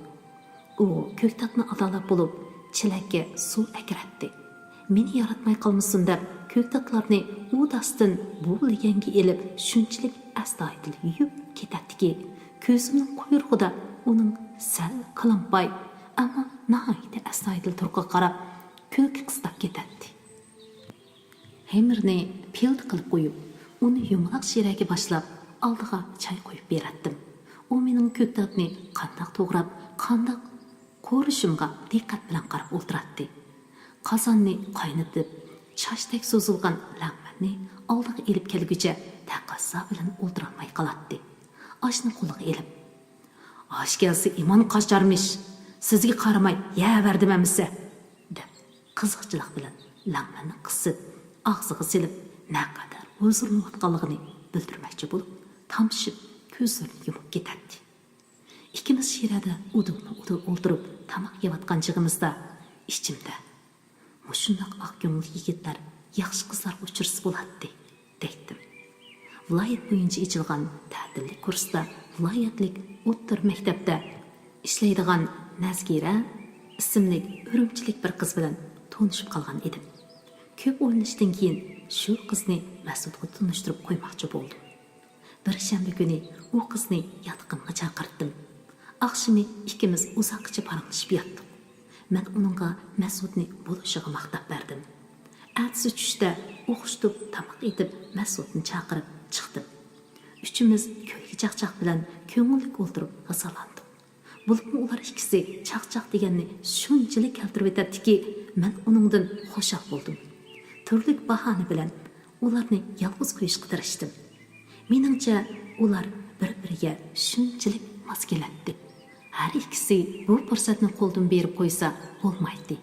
U ko'ktatni adolab bo'lib, chelakka suv akiratdi. Meni yaratmay qolmasin deb, ko'ktatlarni u dastin bu leganga elib, shunchalik astoydil yuyib ketadiki, ko'zimning quyrug'ida uning sal qalampay, ammo nihoyat astoydil turqiga qarab, ko'k qistab ketadi. Xamirni pild qilib qo'yib, uni yumaloq shiraga boshlab, oldiga choy qo'yib beratdim. U mening ko'ktatni qandoq to'g'rab, qandoq ko'rishimga diqqat bilan qarab o'tiradi. Qozonni qaynatib, chashdek so'zilgan lag'manni oldiga elib kelguncha taqozo bilan o'tirolmay qoladi. Oshni qo'liga elib, "Osh kelsa imon qocharmish, sizga qaramay yeverdim amisa", deb qiziqchilik bilan lag'manni qisib, og'ziga silib, naqadar huzurlanayotganligini bildirmoqchi bo'lib, tamshib ko'zlarini yumib ketadi. Ikkimiz shirada udumni o'ltirib tamoq yeyotgan chig'imizda ichimda mushundoq oq ko'ngil yigitlar yaxshi qizlarga uchirsa bo'ladi, deydim. Viloyat bo'yicha ochilgan ta'tillik kursda viloyatlik o'ttir maktabda ishlaydigan Nazgira ismli Urumchilik bir qiz bilan tanishib qolgan edim. Ko'p o'ylanishdan keyin shu qizni Mas'udga tanishtirib qo'ymoqchi bo'ldim. Bir shanba kuni u qizni yotqinga chaqirdim. Akşamı ikimiz uzoqcha paranglashib yotdik. Men uningga Mas'udni bo'lishiga maqtab berdim. Ertasi tushda o'qishib, tamoq etib, Mas'udni chaqirib chiqdim. Uchimiz ko'lga chaqchaq bilan ko'ngillik o'ltirib g'azalandik. Bo'lib ular ikkisi chaqchaq deganni shunchalik keltirib etadiki, men uningdan xushal bo'ldim. Turli bahona bilan ularni yolg'iz qo'yishga tirishdim. Meningcha ular bir-biriga shunchalik mos keladi. Har ikkisi bu fursatni qo'ldan berib qo'ysa bo'lmaydi.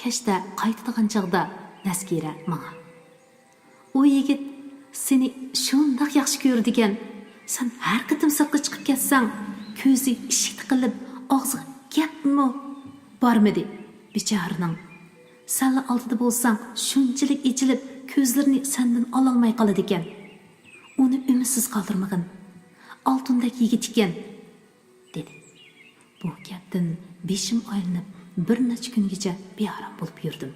Kashda qaytadigan chaqda Nazgira menga: "U yigit seni shundoq yaxshi ko'rdi ekan. Sen har qatim sirtqa chiqib ketsang, ko'zi ishik tiqilib, og'zi gapmi bormidi? Bechoraning. Sen oldida bo'lsang, shunchalik ichilib, ko'zlarini sendan ololmay qoladi ekan. Uni umidsiz qoldirmagin. Oltindek yigit ekan", dedi. Bu gapdan beshim aylanib, bir necha kungacha bearam bo'lib yurdim.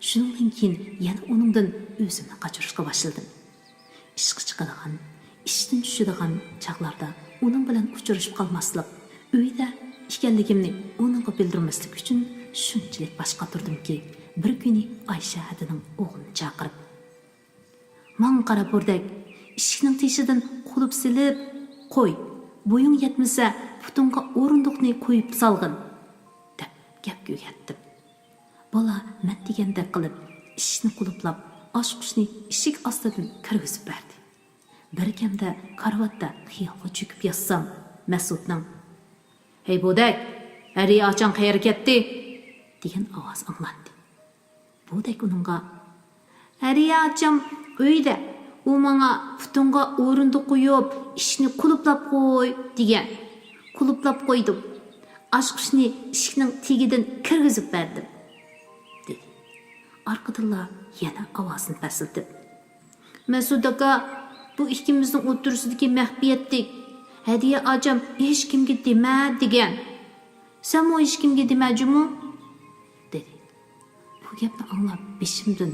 Shundan keyin yana uningdan o'zimni qochirishga boshladim. Ishga chiqadigan, ishdan tushadigan chaqlarda uning bilan uchrashib qolmaslik, uyda ekanligimni uningga bildirmaslik uchun shunchalik boshqa turdimki, bir kuni Aysha hadining o'g'lini chaqirib: "Man qarab burdak, ishikning teshidan qo'lib silib, qo'y. Bo'ying yetmasa, putunga o'rindiqni qo'yib salg'in", deb gap ko'yatdim. Bola men degandek qilib, ishni quluplab, oshqushni ishik ostidan kirgizib berdi. Bir kamda karvatda xiyolga cho'kib yotsam, Mas'udning: "Hey bo'dak, ariya ochang qayerga ketdi?" degan ovoz anglandi. Bo'dak uningga: "Ariya ocham uyda. U menga putunga o'rindiq qo'yib, ishni quluplab qo'y degan. Quluplab qo'ydim. Oshqushni ishikning tegidan kirgizib berdim", dedi. Arqadanla yana ovozini pasaytirib: "Mas'ud aka, bu ikkimizning o'tirishidagi mahbiyatlik. Hadiya ocham hech kimga dema degan. Sen o hech kimga demajimi?" dedi. Bu gapni anglab beshimdan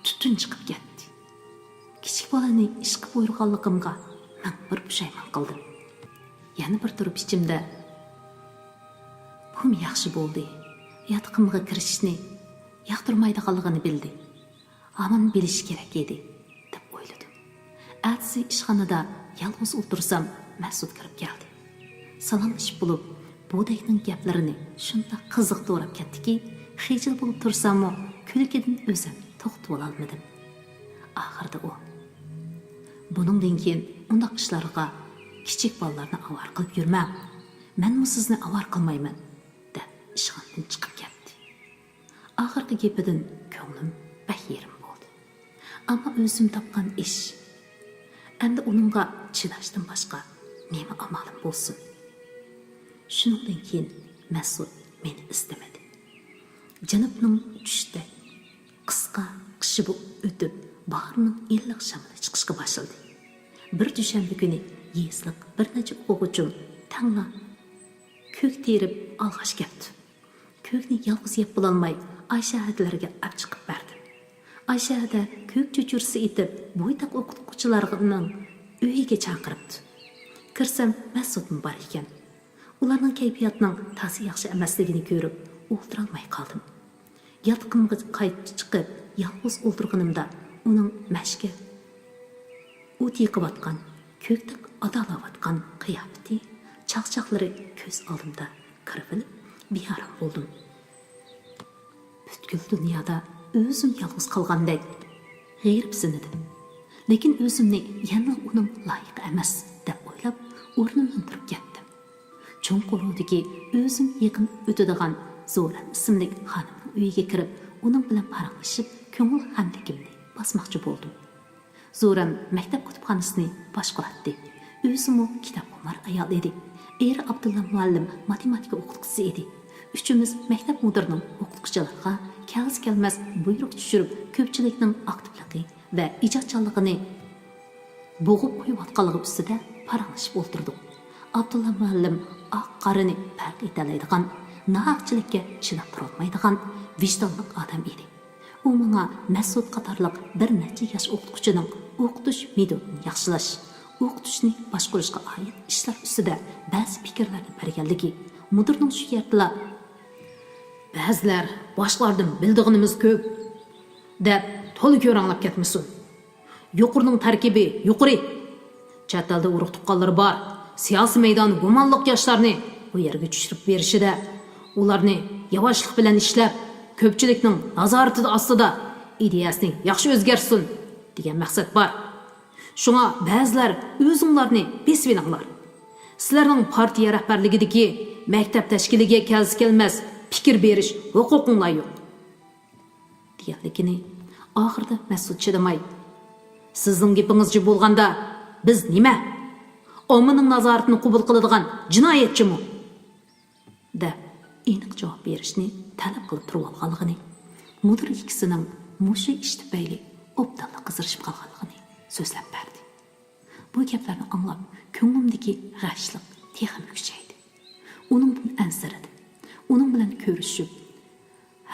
tutun chiqib ketdi. Kichik bolani ishqi buyurganligimga men bir pushaymon qildim. Yana bir turib ichimda: "Bu yaxshi bo'ldi. Yotqinga kirishni yoqtirmaydiganligini bildi. Aman bilish kerak edi", deb o'yladim. Ertasi ishxonada yolg'iz o'tirsam, Mas'ud kirib keldi. Salomlashib bo'lib, bo'dakning gaplarini shunda qiziq to'rab ketdiki, xijil bo'lib tursammi, kulkidan o'zim to'xtab olmadim. Oxirida u: "Buningdan keyin undaq ishlarga kichik bolalarni avar qilib yurma. Men sizni avar qilmayman", deb ishxonadan chiqib ketdi. Oxirgi gapidan ko'nglim yerim bo'ldi. Ammo o'zim topgan ish. Endi uningga chidashdan boshqa nima amalim bo'lsin? Shundan keyin Mas'ud meni istamadi. Janobning tushda qisqa qishi bu o'tib, bahorning illiq shamoli chiqishga boshladi. Bir dushanba kuni yezliq bir necha o'quvchim tangla ko'k terib alg'ash ketdi. Ko'kni yolg'iz yeb bo'lolmay, Aysha hadilarga olib chiqib berdi. Aysha hada ko'k cho'chursi etib, bo'ydaq o'qituvchilarning uyiga chaqiribdi. Kirsam, Mas'udmi bor ekan. Ularning kayfiyatining ta'sir yaxshi emasligini ko'rib, o'ltirolmay qoldim. Yotqinga qaytib chiqib, yolg'iz o'ltirganimda uning mashga o't yiqiyotgan, ko'kdek adalayotgan qiyofati, chaqchaqlari ko'z oldimda kirib, bearam bo'ldim. Butkul dunyoda o'zim yolg'iz qolgandek g'ayribsinidim. Lekin o'zimni yana uning loyiqi emas deb o'ylab, o'rnimdan turib ketdim. Cho'nqurudagi o'zim yaqin o'tadigan Zo'ran ismli xonimning uyiga kirib, uning bilan paranglashib, ko'ngil hamligimni bosmoqchi bo'ldim. Zo'ran maktab kutubxonasini boshqardi. O'zimi kitobxonlar ayol edi. Eri Abdulla muallim matematika o'qituvchisi edi. Uchimiz maktab mudirining o'qituvchilariga kelmez buyruq tushirib ko'pchilikning aktivligi va ijodchanligini bo'g'ib qo'yayotganligi ustida paranglashib o'ltirdik. Abdulla muallim oq qorini farq etalaydigan, nohaqchilikka chidab turolmaydigan vijdonli odam edi. U menga Mas'ud qatorliq bir necha yosh o'qituvchining o'qitish metodini yaxshilash, o'qitishni boshqarishga oid ishlar ustida ba'zi fikrlarni berganligi, mudirning shu yerda ba'zilar boshqalardan bildiğimiz ko'p deb to'la ko'ranglab ketmasin. Yuqurning tarkibi yuqori. Chet elda urug' tuqqanlari bor. Siyosiy maydon gumonliq yoshlarni bu yerga tushirib berishida, ularni yavaşlik bilan ishlab, ko'pchilikning nazoratida ostida ideyasini yaxshi o'zgarsin degan maqsad bor. Shunga ba'zilar o'zinglarni besvilanglar. Sizlarning partiya rahbarligidagi maktab tashkiliga kelmas fikr berish huquqinglar yo'q. deganligini oxirida Mas'ud chidamay, sizning gapingizcha bo'lganda biz nima? Ommaning nazoratini qabul qiladigan jinoyatchimi? deb aniq javob berishni talab qilib turib olganligini, mudir ikkisining mushu ish tufayli obdonla qizirishib qolganligini so'zlab berdi. Bu gaplarni anglab ko'nglimdagi g'ashlik texim kuchaydi. Uningdan ansiradim. Uning bilan ko'rishib,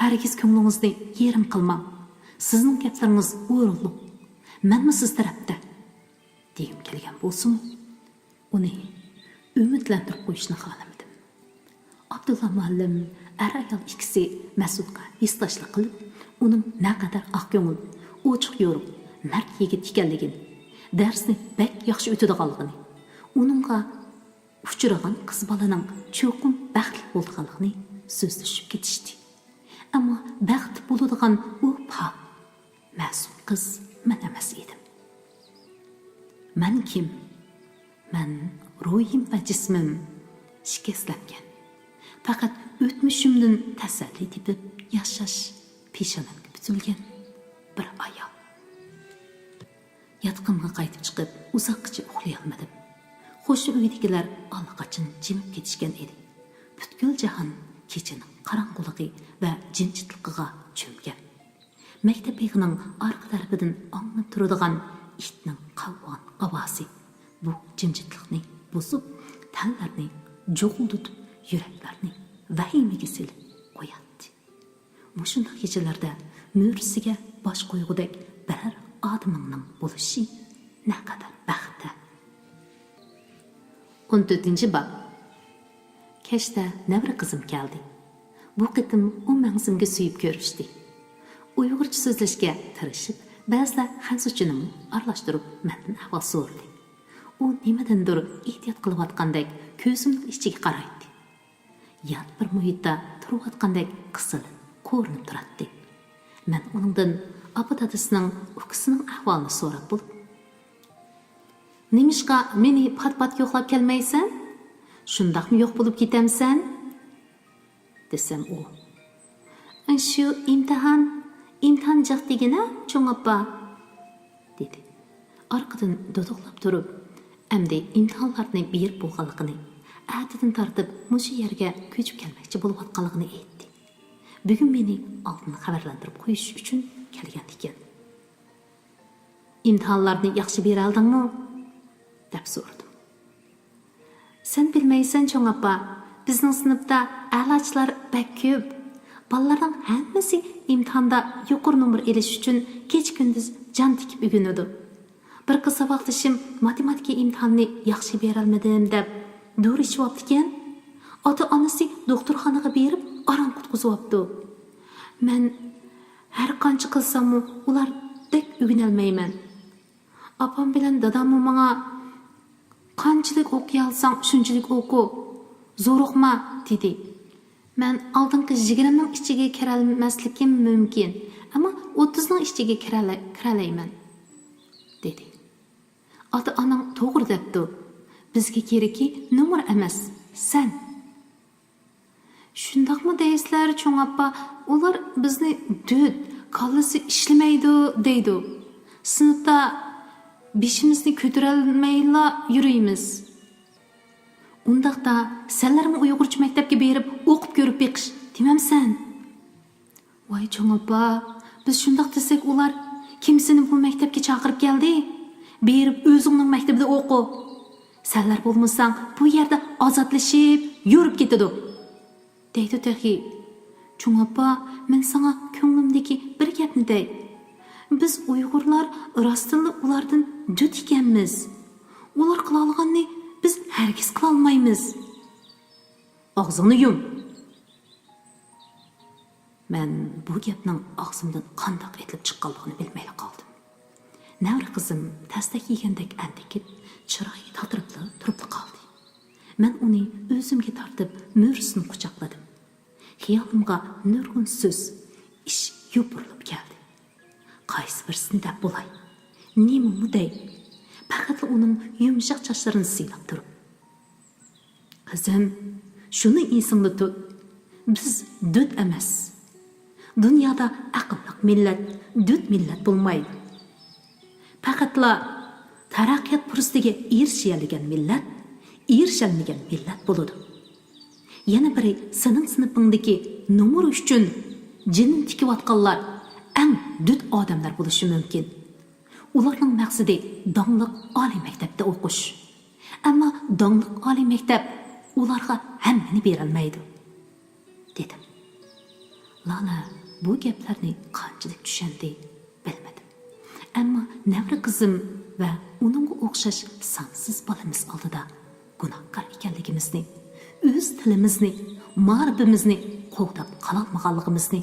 hargiz ko'nglingizni yerim qilmang. Sizning gaplaringiz o'rinli. Menmi siz tarafda degim kelgan bo'lsin, uni umidlantirib qo'yishni xohlamadim. Abdulla muallim ayol ikkisi Mas'udga istoshlik qilib, uning naqadar oqko'ngil, ochiq yo'ruq, mard yigit ekanligini, darsni bak yaxshi o'tadiganligini, uningga uchragan qiz bolaning cho'qim baxtli bo'lganligini so'zlashib ketishdi. Ammo baxt bo'ladigan u pok, ma'sum qiz men emas edim. Men kim? Men ruhim va jismim shikastlangan. Faqat o'tmishimdan tasalli tepib yashash peshonamga bitilgan bir ayol. Yatqinga qaytib chiqib, uzoqcha uxlay olmadim. Qo'shni uydagilar allaqachon jimib ketishgan edi. Butkul jahon kechaning qorong'uligi va jimjitligiga cho'mgan. Maktab eshig'ining orqa tarafidan anglab turadigan itning qavg'on ovozi bu jimjitlikni buzib, tanlarni jo'g'ilditib, yuraklarni vahimaga silib qo'yadi. Mushunday kechalarda mo'risiga bosh qo'ygudek biror odamning bo'lishi naqadar baxtda. 14-bab. Kechda navra qizim keldi. Bu qitim u mangzimga suyib ko'rishdi. Uyg'urcha so'zlashga tirishib, ba'zida xansuchini aralashtirib mendan ahvol so'radi. U nimadandir ehtiyot qilayotgandek ko'zimning ichiga qaraydi. Yot bir muhitda turayotgandek qisilib, ko'rinib turadi. Men uningdan opa-dadasining ukasining ahvolini so'rab bo'lib, "Nimishqa meni pat-pat yo'qlab kelmaysan? Shundaqmi yo'q bo'lib ketamsan?" desam u. "Shu imtihon jaqdigina, cho'ng opa" dedi. Orqadan do'doqlab turib, endi imtihonlarni berib bo'lganligini, atidan tortib mushu yerga ko'chib kelmoqchi bo'layotganligini aytdi. Bugun meni oldin xabarlantirib qo'yish uchun kelgan ekan. "Imtihonlarni yaxshi bera oldingmi?" deb so'radim. "Sen bilmaysan, cho'ng opa, bizning sinfda a'lochilar bak ko'p. Bolalarning hammasi imtihonda yuqori nomer olish uchun kech-kunduz jon tikib o'rganadi. Bir qiz saboqdashim matematika imtihonini yaxshi bera olmadim deb dur ichibdi ekan. Ota-onasi doktorxonaga berib aron qutqizyapti. Men har qancha qilsam ulardek o'rgana olmayman. Opam bilan dadam menga qanchalik o'qiy olsang shunchalik o'qi, zo'riqma dedi. Men oldingi 20 ning ichiga kira olmasligim mumkin, ammo 30 ning ichiga kira olayman dedi. Ota-onam to'g'ri debdi. Bizga kerakki nomer emas, sen. Shundaqmi deysizlar, cho'ng opa? Ular bizni dud, kallasi ishlamaydi deydi. Sinfda beshimizni ko'tara olmayla yuraymiz. Undaqda senlarmi Uyg'urcha maktabga berib o'qib ko'rib beqish demamsan? Voy cho'ng opa, biz shundoq desak ular kimsini bu maktabga chaqirib keldi? Berib o'zingning maktabida o'qi. Senlar bo'lmasang bu yerda ozodlashib yurib ketadi. Deydi tahi. Cho'ng opa, men sana ko'nglimdagi bir gapni dey. Biz Uyg'urlar rostilla ulardan jut ekanmiz. Ular qila olganni biz hargiz qila olmaymiz. Og'zingni yum. Men bu gapning og'zimdan qandoq etilib chiqqanligini bilmay qoldim. Navri qizim tasdak yegandek andikib, chiroyi tatirib turib qoldi. Men uni o'zimga tortib, mo'risini quchoqladim. Xiyolimga nurg'un so'z, ish yuburilib keldi. Qaysi birisini deb bo'lay? Nima muday? Faqat uning yumshoq sochlarini siylab turib. Qizim, shuni esingda tut. Biz dud emas. Dunyoda aqlli millat, dud millat bo'lmaydi. Faqatla taraqqiyot fursatiga erishilgan millat, erishilmagan millat bo'ladi. Yana biri sening sinfingdagi nomer uchun jinni tikiyotganlar eng dud odamlar bo'lishi mumkin. Ularning maqsadi dongliq oliy maktabda o'qish. Ammo dongliq oliy maktab ularga hammani bera olmaydi, dedim. Lala bu gaplarni qanchalik tushundi bilmadim. Ammo navri qizim va uningga o'xshash sonsiz bolamiz oldida gunohkor ekanligimizni, o'z tilimizni, ma'rifimizni qo'g'dab qololmaganligimizni,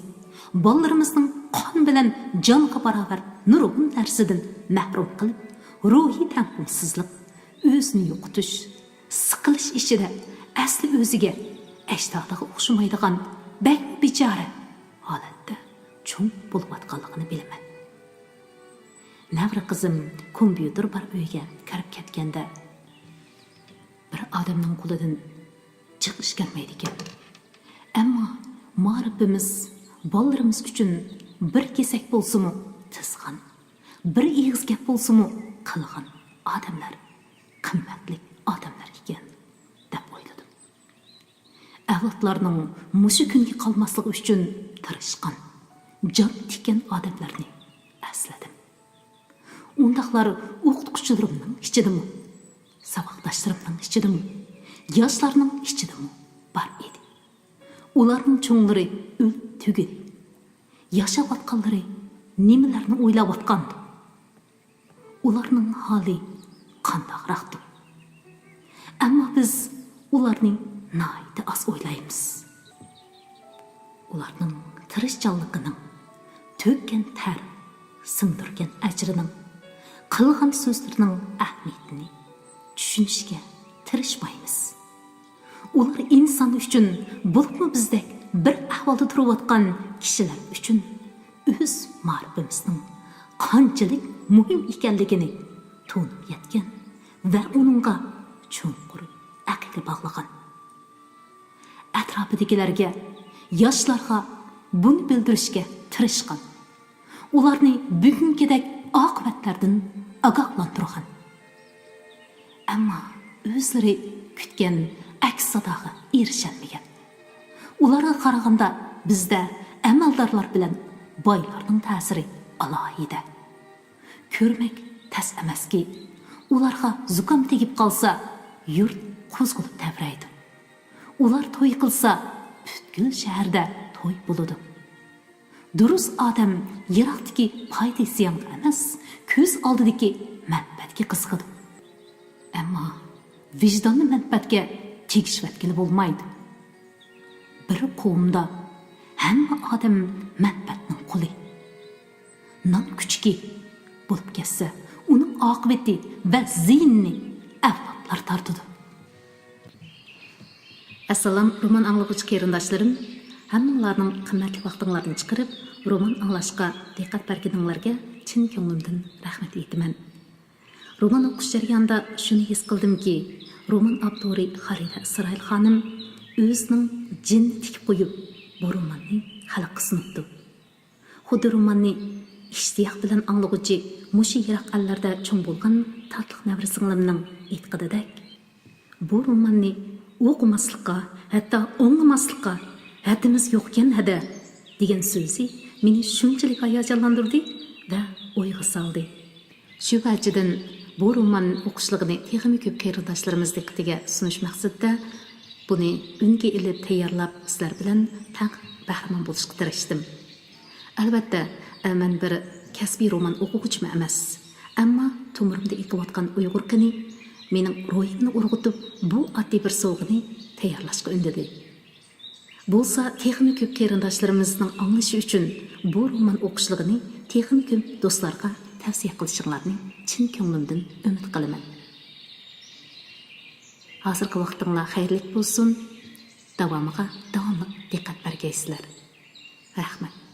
bolalarimizning qon bilan jonga barobar nurg'un narsadan mahrum qilib, ruhiy tangpungsizlik, o'zini yo'qotish, siqilish ichida asli o'ziga ajdodiga o'xshamaydigan bak bechora holatda cho'ng bo'layotganligini bilaman. Navri qizim kompyuter bar uyga kirib ketganda bir odamning qo'lidan chiqish kelmaydi ekan. Ammo ma'rifimiz bolalarimiz uchun bir kesak bo'lsa-mu tizg'an, bir eg'iz gap bo'lsa-mu qilgan odamlar qimmatli odamlar ekan deb o'yladim. Avlodlarning mushu kunga qolmasligi uchun tirishgan, jon tikkan odamlarni esladim. Undaqlar o'qituvchilarimning ichidami, saboqdoshlarimning ichidami, yoshlarning ichidami bor edi. Ularning cho'nglari tugul. Yashayotganlari nimalarni o'ylayotgandi? Ularning holi qandoqroqdi? Ammo biz ularning nihoyatda oz o'ylaymiz. Ularning tirishchanligining, to'kkan ter, singdirgan ajrining, qilgan so'zlarining ahamiyatini tushunishga tirishmaymiz. Ular inson uchun, bo'libmi bizdek bir ahvolda turayotgan kishilar uchun o'z ma'rifimizning qanchalik muhim ekanligini to'nib yetgan va uningga cho'nqur aqlga bog'lagan. Atrofidagilarga, yoshlarga buni bildirishga tirishgan. Ularni bugungidek oqibatlardan ogohlantirgan. Ammo o'zlari kutgan aks sadoga erishalmagan. Ularga qaraganda bizda amaldorlar bilan boylarning ta'siri alohida. Ko'rmak tas emaski, ularga zuqam tegib qolsa, yurt qo'zg'alib tavraydi. Ular to'y qilsa, butkul shaharda to'y bo'ladi. Durust odam yiroqdagi foyda ziyon emas, ko'z oldidagi manfaatga qiziqadi. Ammo vijdonni manfaatga tegishvatgili bo'lmaydi. Bir qavmda hamma odam manfaatning quli. Non kuchki bo'lib ketsa, uning oqibati va ziyinni avlodlar tortadi. Assalom, roman anglag'uchi qarindoshlarim, hammalaring qimmatli vaqtinglarni chiqarib, roman anglashga diqqat berganinglarga chin ko'nglimdan rahmat aytaman. Roman o'qish jarayonida shuni his qildimki, roman avtori Xarida Isroil xonim o'zining jinni tikib qo'yib, bu romanni xalqqa sunibdi. Xuddi romanni ishtiyoq bilan anglag'uchi mushu yiroq allarda cho'ng bo'lgan tatliq navri singlimning aytqididek, bu romanni o'qimaslikqa, hatto o'nglamaslikqa haddimiz yo'qkan hada degan so'zi meni shunchalik hayajonlantirdi va o'yga soldi. Shu vajidan bu roman o'qishligini texmi ko'p qarindoshlarimiz diqqatiga sunish maqsadida buni unga ilib tayyorlab sizlar bilan taq bahramon bo'lishga tirishdim. Albatta, men bir kasbiy roman o'quvchim emas, ammo to'mirimda eqiyotgan Uyg'ur kuni mening ruhimni urg'utib, bu oddiy bir sovg'ani tayyorlashga undadi. Bo'lsa, texmi ko'p qarindoshlarimizning anglashi uchun bu roman o'qishligini texmi ko'p do'stlarga tavsiya qilishinglarni chin ko'nglimdan umid qilaman. Hozirgi vaqtinglar xayrli bo'lsin. Davomiga davomli diqqat bergaysizlar. Rahmat.